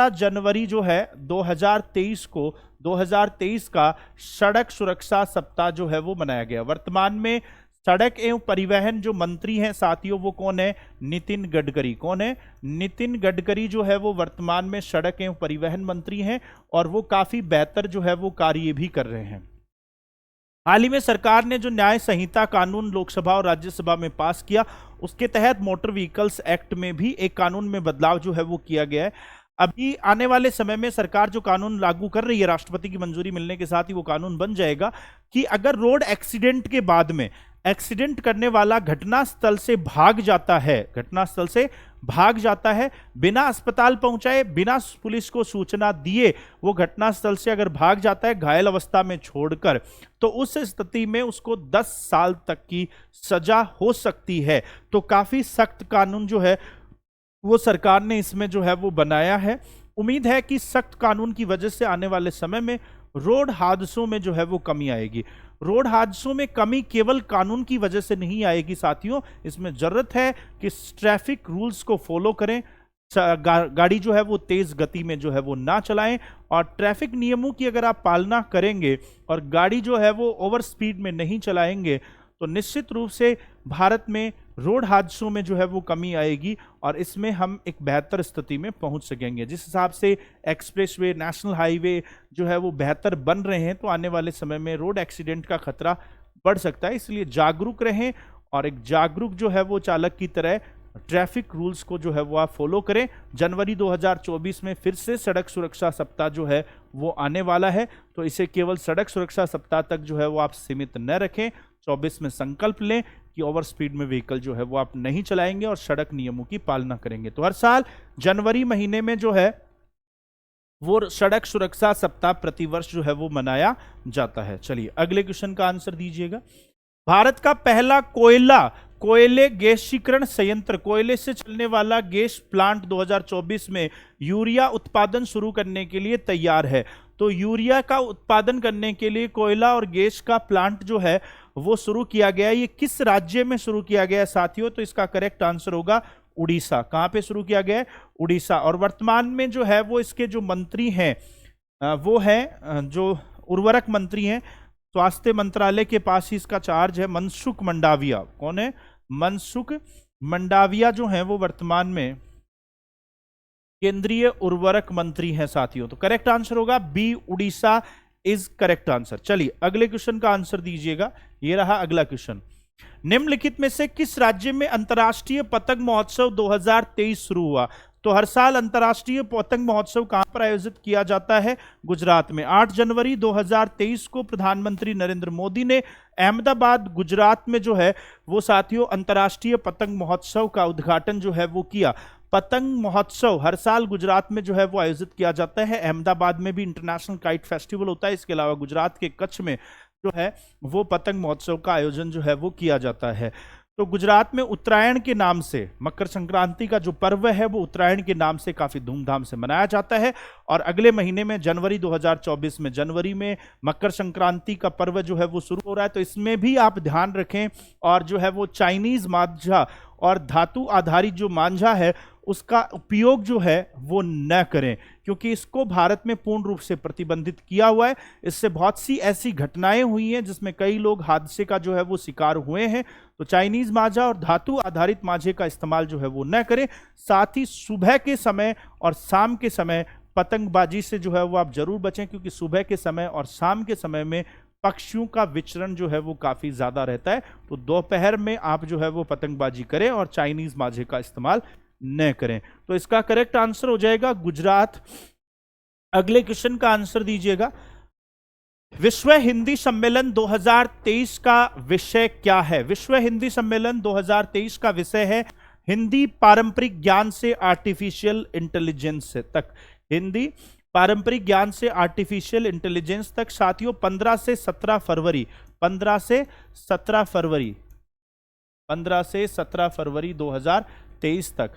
जनवरी जो है 2023 का सड़क सुरक्षा सप्ताह जो है वो मनाया गया। वर्तमान में सड़क एवं परिवहन जो मंत्री हैं साथियों वो कौन है? नितिन गडकरी। कौन है? नितिन गडकरी जो है वो वर्तमान में सड़क एवं परिवहन मंत्री हैं और वो काफी बेहतर जो है वो कार्य भी कर रहे हैं। हाल ही में सरकार ने जो न्याय संहिता कानून लोकसभा और राज्यसभा में पास किया, उसके तहत मोटर व्हीकल्स एक्ट में भी एक कानून में बदलाव जो है वो किया गया है। अभी आने वाले समय में सरकार जो कानून लागू कर रही है, राष्ट्रपति की मंजूरी मिलने के साथ ही वो कानून बन जाएगा कि अगर रोड एक्सीडेंट के बाद में एक्सीडेंट करने वाला घटनास्थल से भाग जाता है, बिना अस्पताल पहुंचाए, बिना पुलिस को सूचना दिए वो घटनास्थल से अगर भाग जाता है घायल अवस्था में छोड़कर, तो उस स्थिति में उसको 10 साल तक की सजा हो सकती है। तो काफी सख्त कानून जो है वो सरकार ने इसमें जो है वो बनाया है। उम्मीद है कि सख्त कानून की वजह से आने वाले समय में रोड हादसों में जो है वो कमी आएगी। रोड हादसों में कमी केवल कानून की वजह से नहीं आएगी साथियों, इसमें जरूरत है कि ट्रैफिक रूल्स को फॉलो करें, गाड़ी जो है वो तेज गति में जो है वो ना चलाएं, और ट्रैफिक नियमों की अगर आप पालना करेंगे और गाड़ी जो है वो ओवर स्पीड में नहीं चलाएंगे तो निश्चित रूप से भारत में रोड हादसों में जो है वो कमी आएगी और इसमें हम एक बेहतर स्थिति में पहुंच सकेंगे। जिस हिसाब से एक्सप्रेसवे, नेशनल हाईवे जो है वो बेहतर बन रहे हैं, तो आने वाले समय में रोड एक्सीडेंट का खतरा बढ़ सकता है। इसलिए जागरूक रहें और एक जागरूक जो है वो चालक की तरह ट्रैफिक रूल्स को जो है वो आप फॉलो करें। जनवरी 2024 में फिर से सड़क सुरक्षा सप्ताह जो है वो आने वाला है, तो इसे केवल सड़क सुरक्षा सप्ताह तक जो है वो आप सीमित न रखें। 24 में संकल्प लें कि ओवर स्पीड में व्हीकल जो है वो आप नहीं चलाएंगे और सड़क नियमों की पालना करेंगे। तो हर साल जनवरी महीने में जो है वो सड़क सुरक्षा सप्ताह प्रतिवर्ष जो है वो मनाया जाता है। चलिए अगले क्वेश्चन का आंसर दीजिएगा। भारत का पहला कोयले गैसीकरण संयंत्र, कोयले से चलने वाला गैस प्लांट 2024 में यूरिया उत्पादन शुरू करने के लिए तैयार है। तो यूरिया का उत्पादन करने के लिए कोयला और गैस का प्लांट जो है वो शुरू किया गया है। ये किस राज्य में शुरू किया गया है साथियों? तो इसका करेक्ट आंसर होगा उड़ीसा। कहां पे शुरू किया गया है? उड़ीसा। और वर्तमान में जो है वो इसके जो मंत्री हैं वो है जो उर्वरक मंत्री हैं, स्वास्थ्य मंत्रालय के पास ही इसका चार्ज है, मनसुख मंडाविया। कौन है? मनसुख मंडाविया जो है वो वर्तमान में केंद्रीय उर्वरक मंत्री हैं साथियों। तो करेक्ट आंसर होगा B, Orissa is correct answer. चलिए अगले क्वेश्चन का आंसर दीजिएगा। ये रहा अगला क्वेश्चन। निम्नलिखित में से किस राज्य में अंतर्राष्ट्रीय पतंग महोत्सव 2023 शुरू हुआ? तो हर साल अंतर्राष्ट्रीय पतंग महोत्सव कहां पर आयोजित किया जाता है? गुजरात में। 8 जनवरी 2023 को प्रधानमंत्री नरेंद्र मोदी ने अहमदाबाद गुजरात में जो है वो साथियों अंतर्राष्ट्रीय पतंग महोत्सव का उद्घाटन जो है वो किया। पतंग महोत्सव हर साल गुजरात में जो है वो आयोजित किया जाता है। अहमदाबाद में भी इंटरनेशनल काइट फेस्टिवल होता है। इसके अलावा गुजरात के कच्छ में जो है वो पतंग महोत्सव का आयोजन जो है वो किया जाता है। तो गुजरात में उत्तरायण के नाम से, मकर संक्रांति का जो पर्व है वो उत्तरायण के नाम से काफी धूमधाम से मनाया जाता है। और अगले महीने में जनवरी 2024 में जनवरी में मकर संक्रांति का पर्व जो है वो शुरू हो रहा है। तो इसमें भी आप ध्यान रखें और जो है वो चाइनीज मांझा और धातु आधारित जो मांझा है उसका उपयोग जो है वो न करें, क्योंकि इसको भारत में पूर्ण रूप से प्रतिबंधित किया हुआ है। इससे बहुत सी ऐसी घटनाएं हुई हैं जिसमें कई लोग हादसे का जो है वो शिकार हुए हैं। तो चाइनीज मांझा और धातु आधारित मांझे का इस्तेमाल जो है वो न करें। साथ ही सुबह के समय और शाम के समय पतंगबाजी से जो है वो आप जरूर बचें, क्योंकि सुबह के समय और शाम के समय में पक्षियों का विचरण जो है वो काफी ज्यादा रहता है। तो दोपहर में आप जो है वो पतंगबाजी करें और चाइनीज मांझे का इस्तेमाल न करें। तो इसका करेक्ट आंसर हो जाएगा गुजरात। अगले क्वेश्चन का आंसर दीजिएगा। विश्व हिंदी सम्मेलन 2023 का विषय क्या है? विश्व हिंदी सम्मेलन 2023 का विषय है हिंदी पारंपरिक ज्ञान से आर्टिफिशियल इंटेलिजेंस तक। हिंदी पारंपरिक ज्ञान से आर्टिफिशियल इंटेलिजेंस तक साथियों 15 से 17 फरवरी 2023 तक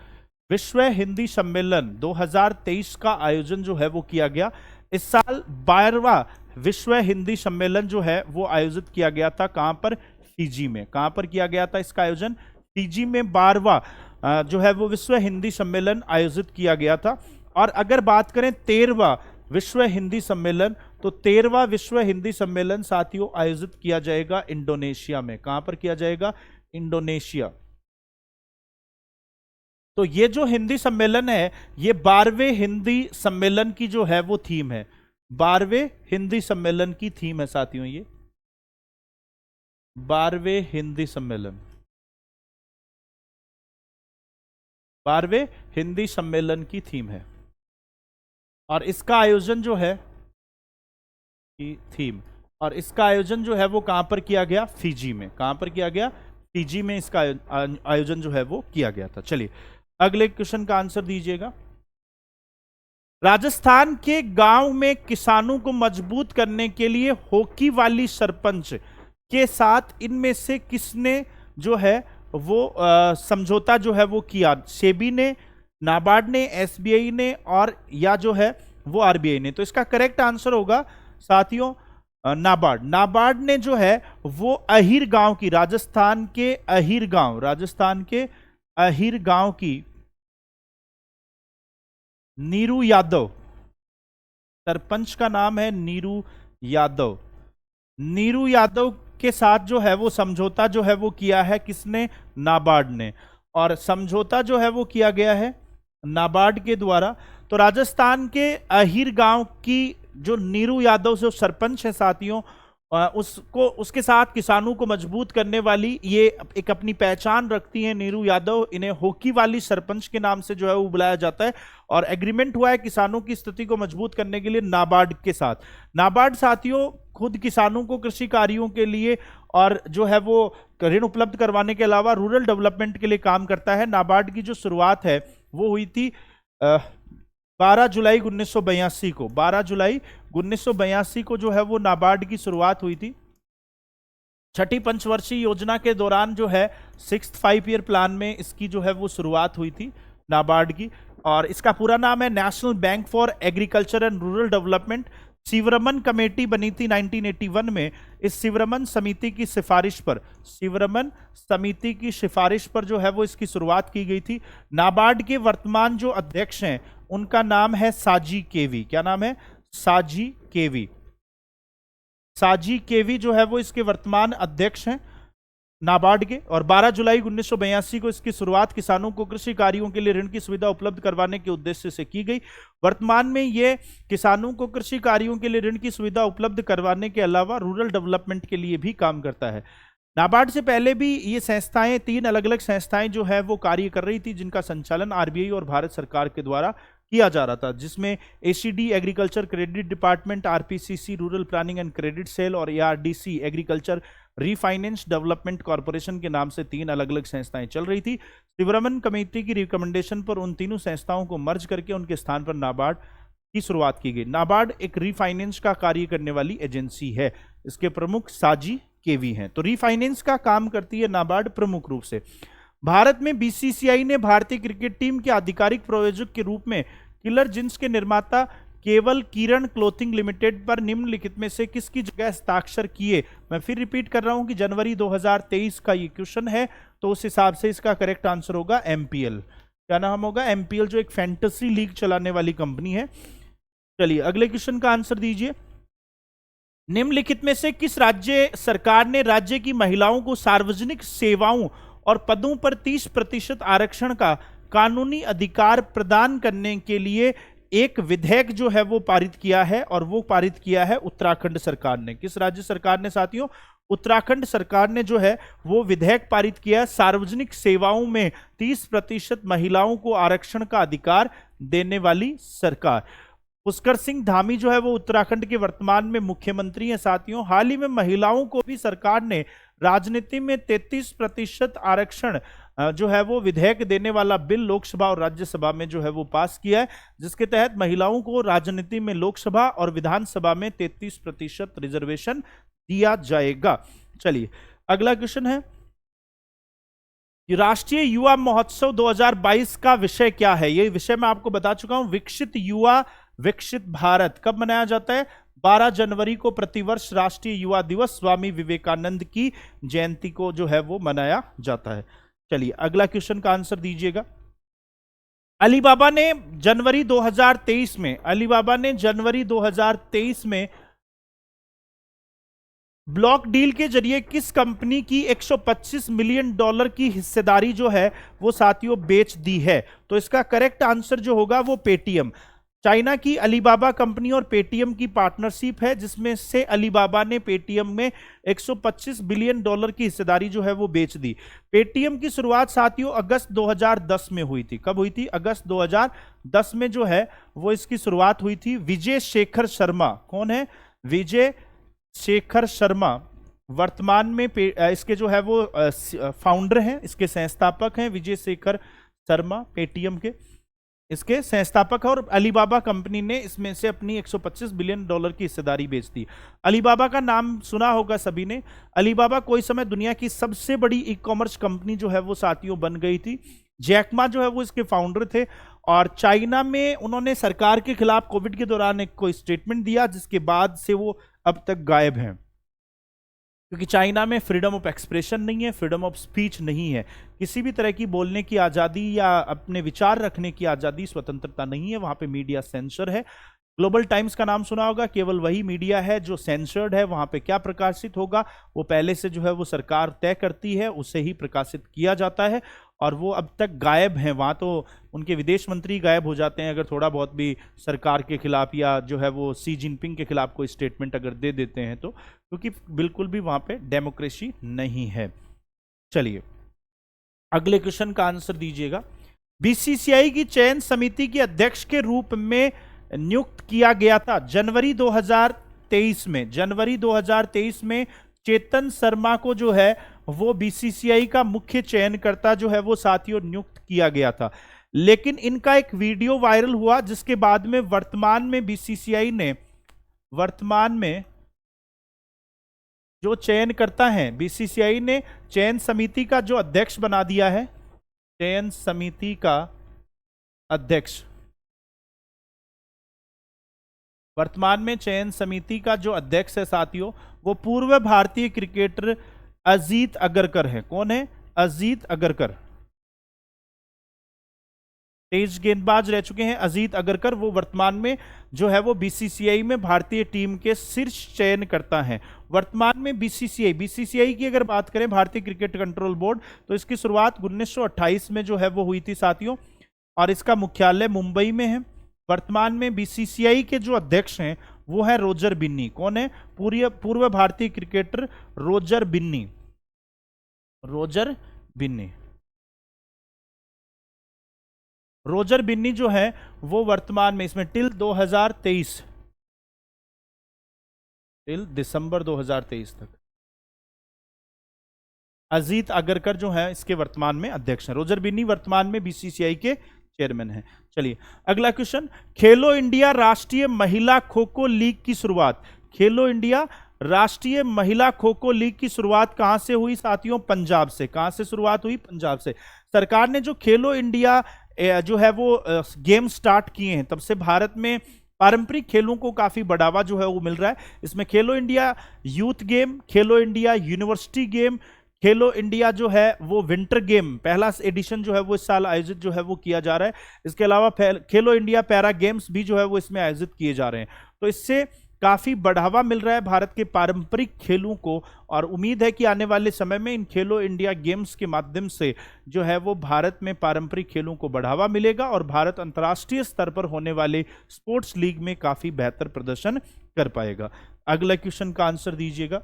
विश्व हिंदी सम्मेलन 2023 का आयोजन जो है वो किया गया। इस साल 12वां विश्व हिंदी सम्मेलन जो है वो आयोजित किया गया था। कहां पर? फिजी में। कहां पर किया गया था इसका आयोजन? फिजी में 12वां जो है वो विश्व हिंदी सम्मेलन आयोजित किया गया था। और अगर बात करें 13वां विश्व हिंदी सम्मेलन, तो 13वां विश्व हिंदी सम्मेलन साथियों आयोजित किया जाएगा इंडोनेशिया में। कहां पर किया जाएगा? इंडोनेशिया। तो ये जो हिंदी सम्मेलन है ये 12वें हिंदी सम्मेलन की जो है वो थीम है। 12वें हिंदी सम्मेलन की थीम है साथियों ये। 12वें हिंदी सम्मेलन, 12वें हिंदी सम्मेलन की थीम है। और इसका आयोजन जो है की थीम, और इसका आयोजन जो है वो कहां पर किया गया? फिजी में। कहां पर किया गया? फिजी में इसका आयोजन जो है वो किया गया था। चलिए अगले क्वेश्चन का आंसर दीजिएगा। राजस्थान के गांव में किसानों को मजबूत करने के लिए हॉकी वाली सरपंच के साथ इनमें से किसने जो है वो समझौता जो है वो किया? सेबी ने, नाबार्ड ने, एसबीआई ने, और या जो है वो आरबीआई ने। तो इसका करेक्ट आंसर होगा साथियों नाबार्ड। नाबार्ड ने जो है वो अहिर गांव की, राजस्थान के अहिर गांव, राजस्थान के अहिर गांव की नीरू यादव, सरपंच का नाम है नीरू यादव। नीरू यादव के साथ जो है वो समझौता जो है वो किया है किसने? नाबार्ड ने। और समझौता जो है वो किया गया है नाबार्ड के द्वारा। तो राजस्थान के अहिर गांव की जो नीरू यादव जो सरपंच है साथियों, उसको, उसके साथ किसानों को मजबूत करने वाली ये एक अपनी पहचान रखती है नीरू यादव। इन्हें हॉकी वाली सरपंच के नाम से जो है वो बुलाया जाता है। और एग्रीमेंट हुआ है किसानों की स्थिति को मजबूत करने के लिए नाबार्ड के साथ। नाबार्ड साथियों खुद किसानों को कृषि कार्यों के लिए और जो है वो ऋण उपलब्ध करवाने के अलावा रूरल डेवलपमेंट के लिए काम करता है। नाबार्ड की जो शुरुआत है वो हुई थी 12 जुलाई 1982 को। 12 जुलाई 1982 को जो है वो नाबार्ड की शुरुआत हुई थी। छठी पंचवर्षीय योजना के दौरान जो है 6th 5 ईयर प्लान में इसकी जो है वो शुरुआत हुई थी नाबार्ड की। और इसका पूरा नाम है national bank for agriculture and rural development. Sivaraman committee बनी थी 1981 में। इस शिवरमन समिति की सिफारिश पर, शिवरमन समिति की सिफारिश पर जो है वो इसकी शुरुआत की गई थी। नाबार्ड के वर्तमान जो अध्यक्ष हैं उनका नाम है साजी केवी। क्या नाम है? साजी केवी। साजी केवी जो है वो इसके वर्तमान अध्यक्ष हैं नाबार्ड के। और 12 जुलाई 1982 को इसकी शुरुआत किसानों को कृषि कार्यों के लिए ऋण की सुविधा उपलब्ध करवाने के उद्देश्य से की गई। वर्तमान में ये किसानों को कृषि कार्यों के लिए ऋण की सुविधा उपलब्ध करवाने के अलावा रूरल डेवलपमेंट के लिए भी काम करता है। नाबार्ड से पहले भी ये संस्थाएं, 3 अलग अलग संस्थाएं जो है वो कार्य कर रही थी, जिनका संचालन आरबीआई और भारत सरकार के द्वारा किया जा रहा था, जिसमें ACD agriculture credit department, RPCC rural planning and credit cell और ARDC agriculture refinance development corporation के नाम से 3 अलग अलग संस्थाएं चल रही थी। शिवरमन कमेटी की रिकमेंडेशन पर उन तीनों संस्थाओं को मर्ज करके उनके स्थान पर नाबार्ड की शुरुआत की गई। नाबार्ड एक रीफाइनेंस का कार्य करने वाली एजेंसी है। इसके प्रमुख साजी केवी हैं। तो रीफाइनेंस का काम करती है नाबार्ड प्रमुख रूप से। भारत में बीसीसीआई ने भारतीय क्रिकेट टीम के आधिकारिक प्रायोजक के रूप में किलर जींस के निर्माता केवल किरण क्लोथिंग लिमिटेड पर निम्नलिखित में से किसकी जगह हस्ताक्षर किए? मैं फिर रिपीट कर रहा हूं कि जनवरी 2023 का ये क्वेश्चन है, तो उस हिसाब से इसका करेक्ट आंसर होगा एमपीएल। क्या नाम होगा? एमपीएल, जो एक फैंटेसी लीग चलाने वाली कंपनी है। चलिए अगले क्वेश्चन का आंसर दीजिए। निम्नलिखित में से किस राज्य सरकार ने राज्य की महिलाओं को सार्वजनिक सेवाओं और पदों पर 30% आरक्षण का कानूनी अधिकार प्रदान करने के लिए एक विधेयक जो है वो पारित किया है? और वो पारित किया है उत्तराखंड सरकार ने। किस राज्य सरकार ने साथियों? उत्तराखंड सरकार ने जो है वो विधेयक पारित किया है, सार्वजनिक सेवाओं में 30% महिलाओं को आरक्षण का अधिकार देने वाली सरकार। पुष्कर सिंह धामी जो है वो उत्तराखंड के वर्तमान में मुख्यमंत्री हैं साथियों। हाल ही में महिलाओं को भी सरकार ने राजनीति में 33% आरक्षण जो है वो विधेयक देने वाला बिल लोकसभा और राज्यसभा में जो है वो पास किया है, जिसके तहत महिलाओं को राजनीति में लोकसभा और विधानसभा में 33% रिजर्वेशन दिया जाएगा। चलिए अगला क्वेश्चन है, राष्ट्रीय युवा महोत्सव 2022 का विषय क्या है? ये विषय मैं आपको बता चुका हूं, विकसित युवा विकसित भारत। कब मनाया जाता है? 12 जनवरी को प्रतिवर्ष राष्ट्रीय युवा दिवस स्वामी विवेकानंद की जयंती को जो है वो मनाया जाता है। चलिए अगला क्वेश्चन का आंसर दीजिएगा। अलीबाबा ने जनवरी 2023 में, अलीबाबा ने जनवरी 2023 में ब्लॉक डील के जरिए किस कंपनी की $125 मिलियन की हिस्सेदारी जो है वो साथियों बेच दी है? तो इसका करेक्ट आंसर जो होगा वो पेटीएम। चाइना की अलीबाबा कंपनी और पेटीएम की पार्टनरशिप है, जिसमें से अलीबाबा ने पेटीएम में 125 बिलियन डॉलर की हिस्सेदारी जो है वो बेच दी। पेटीएम की शुरुआत साथियों अगस्त 2010 में हुई थी। कब हुई थी? अगस्त 2010 में जो है वो इसकी शुरुआत हुई थी। विजय शेखर शर्मा, कौन है? विजय शेखर शर्मा वर्तमान में इसके जो है वो फाउंडर हैं, इसके संस्थापक हैं विजय शेखर शर्मा, पेटीएम के इसके संस्थापक है। और अलीबाबा कंपनी ने इसमें से अपनी 125 बिलियन डॉलर की हिस्सेदारी बेच दी। अलीबाबा का नाम सुना होगा सभी ने। अलीबाबा कोई समय दुनिया की सबसे बड़ी ई कॉमर्स कंपनी जो है वो साथियों बन गई थी। जैकमा जो है वो इसके फाउंडर थे और चाइना में उन्होंने सरकार के खिलाफ कोविड के दौरान एक कोई स्टेटमेंट दिया, जिसके बाद से वो अब तक गायब हैं, क्योंकि चाइना में फ्रीडम ऑफ एक्सप्रेशन नहीं है, फ्रीडम ऑफ स्पीच नहीं है, किसी भी तरह की बोलने की आज़ादी या अपने विचार रखने की आज़ादी, स्वतंत्रता नहीं है, वहाँ पे मीडिया सेंसर है। ग्लोबल टाइम्स का नाम सुना होगा, केवल वही मीडिया है जो सेंसर्ड है। वहाँ पे क्या प्रकाशित होगा वो पहले से जो है वो सरकार तय करती है, उसे ही प्रकाशित किया जाता है और वो अब तक गायब हैं। वहाँ तो उनके विदेश मंत्री गायब हो जाते हैं अगर थोड़ा बहुत भी सरकार के खिलाफ या जो है वो शी जिनपिंग के खिलाफ कोई स्टेटमेंट अगर दे देते हैं तो, क्योंकि बिल्कुल भी वहाँ पे डेमोक्रेसी नहीं है। चलिए अगले क्वेश्चन का आंसर दीजिएगा। बीसीसीआई की चयन समिति के अध्यक्ष के रूप में नियुक्त किया गया था जनवरी 2023 में। जनवरी 2023 में चेतन शर्मा को जो है वो बीसीसीआई का मुख्य चयनकर्ता जो है वो साथियों नियुक्त किया गया था। लेकिन इनका एक वीडियो वायरल हुआ, जिसके बाद में वर्तमान में बीसीसीआई ने जो चयन करता है, बीसीसीआई ने चयन समिति का जो अध्यक्ष बना दिया है, चयन समिति का अध्यक्ष वर्तमान में चयन समिति का जो अध्यक्ष है साथियों वो पूर्व भारतीय क्रिकेटर अजीत अगरकर है। कौन है? अजीत अगरकर, तेज गेंदबाज रह चुके हैं अजीत अगरकर। वो वर्तमान में जो है वो बीसीसीआई में भारतीय टीम के शीर्ष चयनकर्ता हैं। वर्तमान में बीसीसीआई की अगर बात करें, भारतीय क्रिकेट कंट्रोल बोर्ड, तो इसकी शुरुआत 1928 में जो है वो हुई थी साथियों और इसका मुख्यालय मुंबई में है। वर्तमान में बीसीसीआई के जो अध्यक्ष हैं वो है रोजर बिन्नी। कौन है? पूर्व भारतीय cricketer Roger Binny. Roger Binny जो है वो वर्तमान में इसमें टिल दिसंबर 2023 तक अजीत अगरकर जो है इसके वर्तमान में अध्यक्ष हैं। रोजर बिन्नी वर्तमान में बीसीसीआई के चेयरमैन हैं। चलिए अगला क्वेश्चन। खेलो इंडिया राष्ट्रीय महिला खो खो लीग की शुरुआत, खेलो इंडिया राष्ट्रीय महिला खो खो लीग की शुरुआत कहां से हुई साथियों? पंजाब से। कहां से शुरुआत हुई? पंजाब से। सरकार ने जो खेलो इंडिया जो है वो गेम स्टार्ट किए हैं, तब से भारत में पारंपरिक खेलों को काफी बढ़ावा जो है वो मिल रहा है। इसमें खेलो इंडिया यूथ गेम, खेलो इंडिया यूनिवर्सिटी गेम, खेलो इंडिया जो है वो विंटर गेम पहला एडिशन जो है वो इस साल आयोजित जो है वो किया जा रहा है। इसके अलावा खेलो इंडिया पैरा गेम्स भी जो है वो इसमें आयोजित किए जा रहे हैं। तो इससे काफी बढ़ावा मिल रहा है भारत के पारंपरिक खेलों को और उम्मीद है कि आने वाले समय में इन खेलो इंडिया गेम्स के माध्यम से जो है वो भारत में पारंपरिक खेलों को बढ़ावा मिलेगा और भारत अंतर्राष्ट्रीय स्तर पर होने वाले स्पोर्ट्स लीग में काफी बेहतर प्रदर्शन कर पाएगा। अगला क्वेश्चन का आंसर दीजिएगा।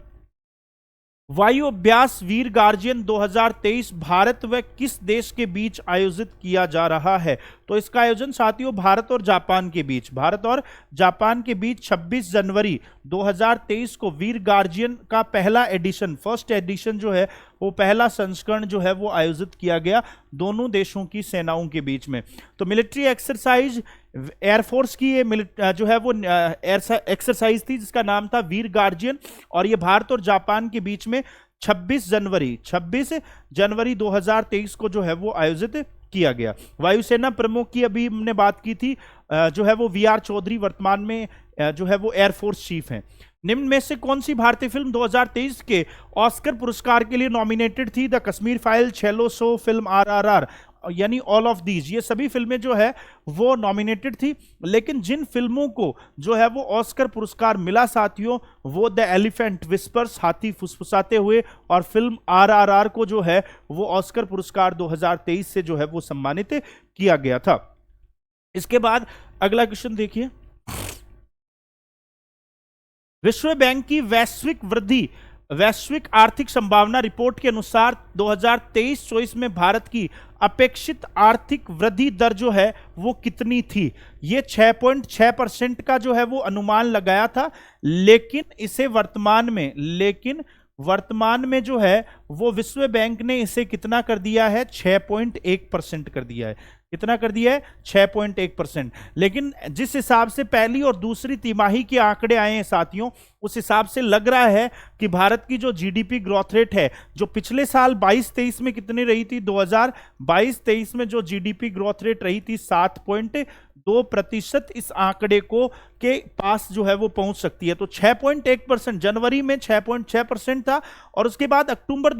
वायु अभ्यास वीर गार्जियन 2023 भारत व किस देश के बीच आयोजित किया जा रहा है? तो इसका आयोजन साथियों भारत और जापान के बीच 26 जनवरी 2023 को वीर गार्जियन का पहला एडिशन, फर्स्ट एडिशन जो है वो पहला संस्करण जो है वो आयोजित किया गया दोनों देशों की सेनाओं के बीच में। तो मिलिट्री एक्सरसाइज एयरफोर्स की ये जो है वो एक्सरसाइज थी जिसका नाम था वीर गार्जियन और ये भारत और जापान के बीच में 26 जनवरी 2023 को जो है वो आयोजित किया गया। वायुसेना प्रमुख की अभी हमने बात की थी, जो है वो वीआर चौधरी वर्तमान में जो है वो एयरफोर्स चीफ हैं। निम्न में से कौन सी भारतीय फिल्म 2023 के ऑस्कर पुरस्कार के लिए नॉमिनेटेड थी? The Kashmir file, Chhello Show, film RRR, यानी ऑल ऑफ दीज, ये सभी फिल्में जो है वो नॉमिनेटेड थी। लेकिन जिन फिल्मों को जो है वो ऑस्कर पुरस्कार मिला साथियों वो द एलिफेंट विस्पर्स, हाथी फुसफुसाते हुए, और फिल्म RRR को जो है वो ऑस्कर पुरस्कार 2023 से जो है वो सम्मानित किया गया था। इसके बाद अगला क्वेश्चन देखिए, विश्व बैंक की वैश्विक आर्थिक संभावना रिपोर्ट के अनुसार 2023-24 में भारत की अपेक्षित आर्थिक वृद्धि दर जो है वो कितनी थी? ये 6.6% का जो है वो अनुमान लगाया था, लेकिन वर्तमान में जो है वो विश्व बैंक ने इसे कितना कर दिया है? 6.1% कर दिया है। कितना कर दिया है? 6.1%। लेकिन जिस हिसाब से पहली और दूसरी तिमाही के आंकड़े आए हैं साथियों, उस हिसाब से लग रहा है कि भारत की जो जीडीपी ग्रोथ रेट है, जो पिछले साल 22-23 में कितनी रही थी? 2022-23 में जो जीडीपी ग्रोथ रेट रही थी 7.2%, इस आंकड़े को के पास जो है वो पहुंच सकती है। तो 6.1%, जनवरी में 6.6% था, और उसके बाद अक्टूबर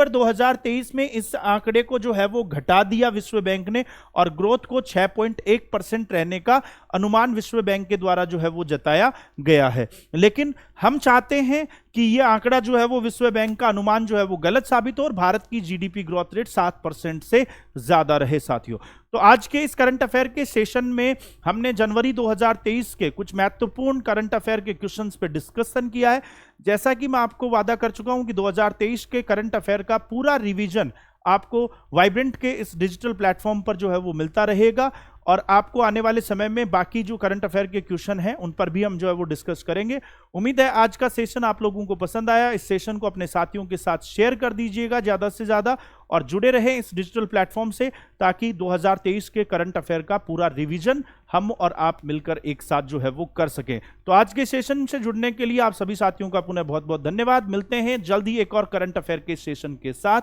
2023 में इस आंकड़े को जो है वो घटा दिया विश्व बैंक ने, और ग्रोथ को 6.1% रहने का अनुमान विश्व बैंक के द्वारा जो है वो जताया गया है। लेकिन हम चाहते हैं कि ये आंकड़ा जो है वो विश्व बैंक का अनुमान जो है वो गलत साबित हो और भारत की जीडीपी ग्रोथ रेट 7% से ज्यादा रहे साथियों। तो आज के इस करंट अफेयर के सेशन में हमने जनवरी 2023 के कुछ महत्वपूर्ण करंट अफेयर के क्वेश्चंस पे डिस्कशन किया है। जैसा कि मैं आपको वादा कर चुका हूं कि 2023 के करंट अफेयर का पूरा रिवीजन आपको वाइब्रेंट के इस डिजिटल प्लेटफॉर्म पर जो है वो मिलता रहेगा, और आपको आने वाले समय में बाकी जो करंट अफेयर के क्वेश्चन हैं उन पर भी हम जो है वो डिस्कस करेंगे। उम्मीद है आज का सेशन आप लोगों को पसंद आया। इस सेशन को अपने साथियों के साथ शेयर कर दीजिएगा ज़्यादा से ज़्यादा, और जुड़े रहें इस डिजिटल प्लेटफॉर्म से, ताकि 2023 के करंट अफेयर का पूरा रिवीजन हम और आप मिलकर एक साथ जो है वो कर सकें। तो आज के सेशन से जुड़ने के लिए आप सभी साथियों का पुनः बहुत बहुत धन्यवाद। मिलते हैं जल्द ही एक और करंट अफेयर के सेशन के साथ।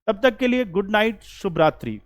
तब तक के लिए गुड नाइट, शुभ रात्रि।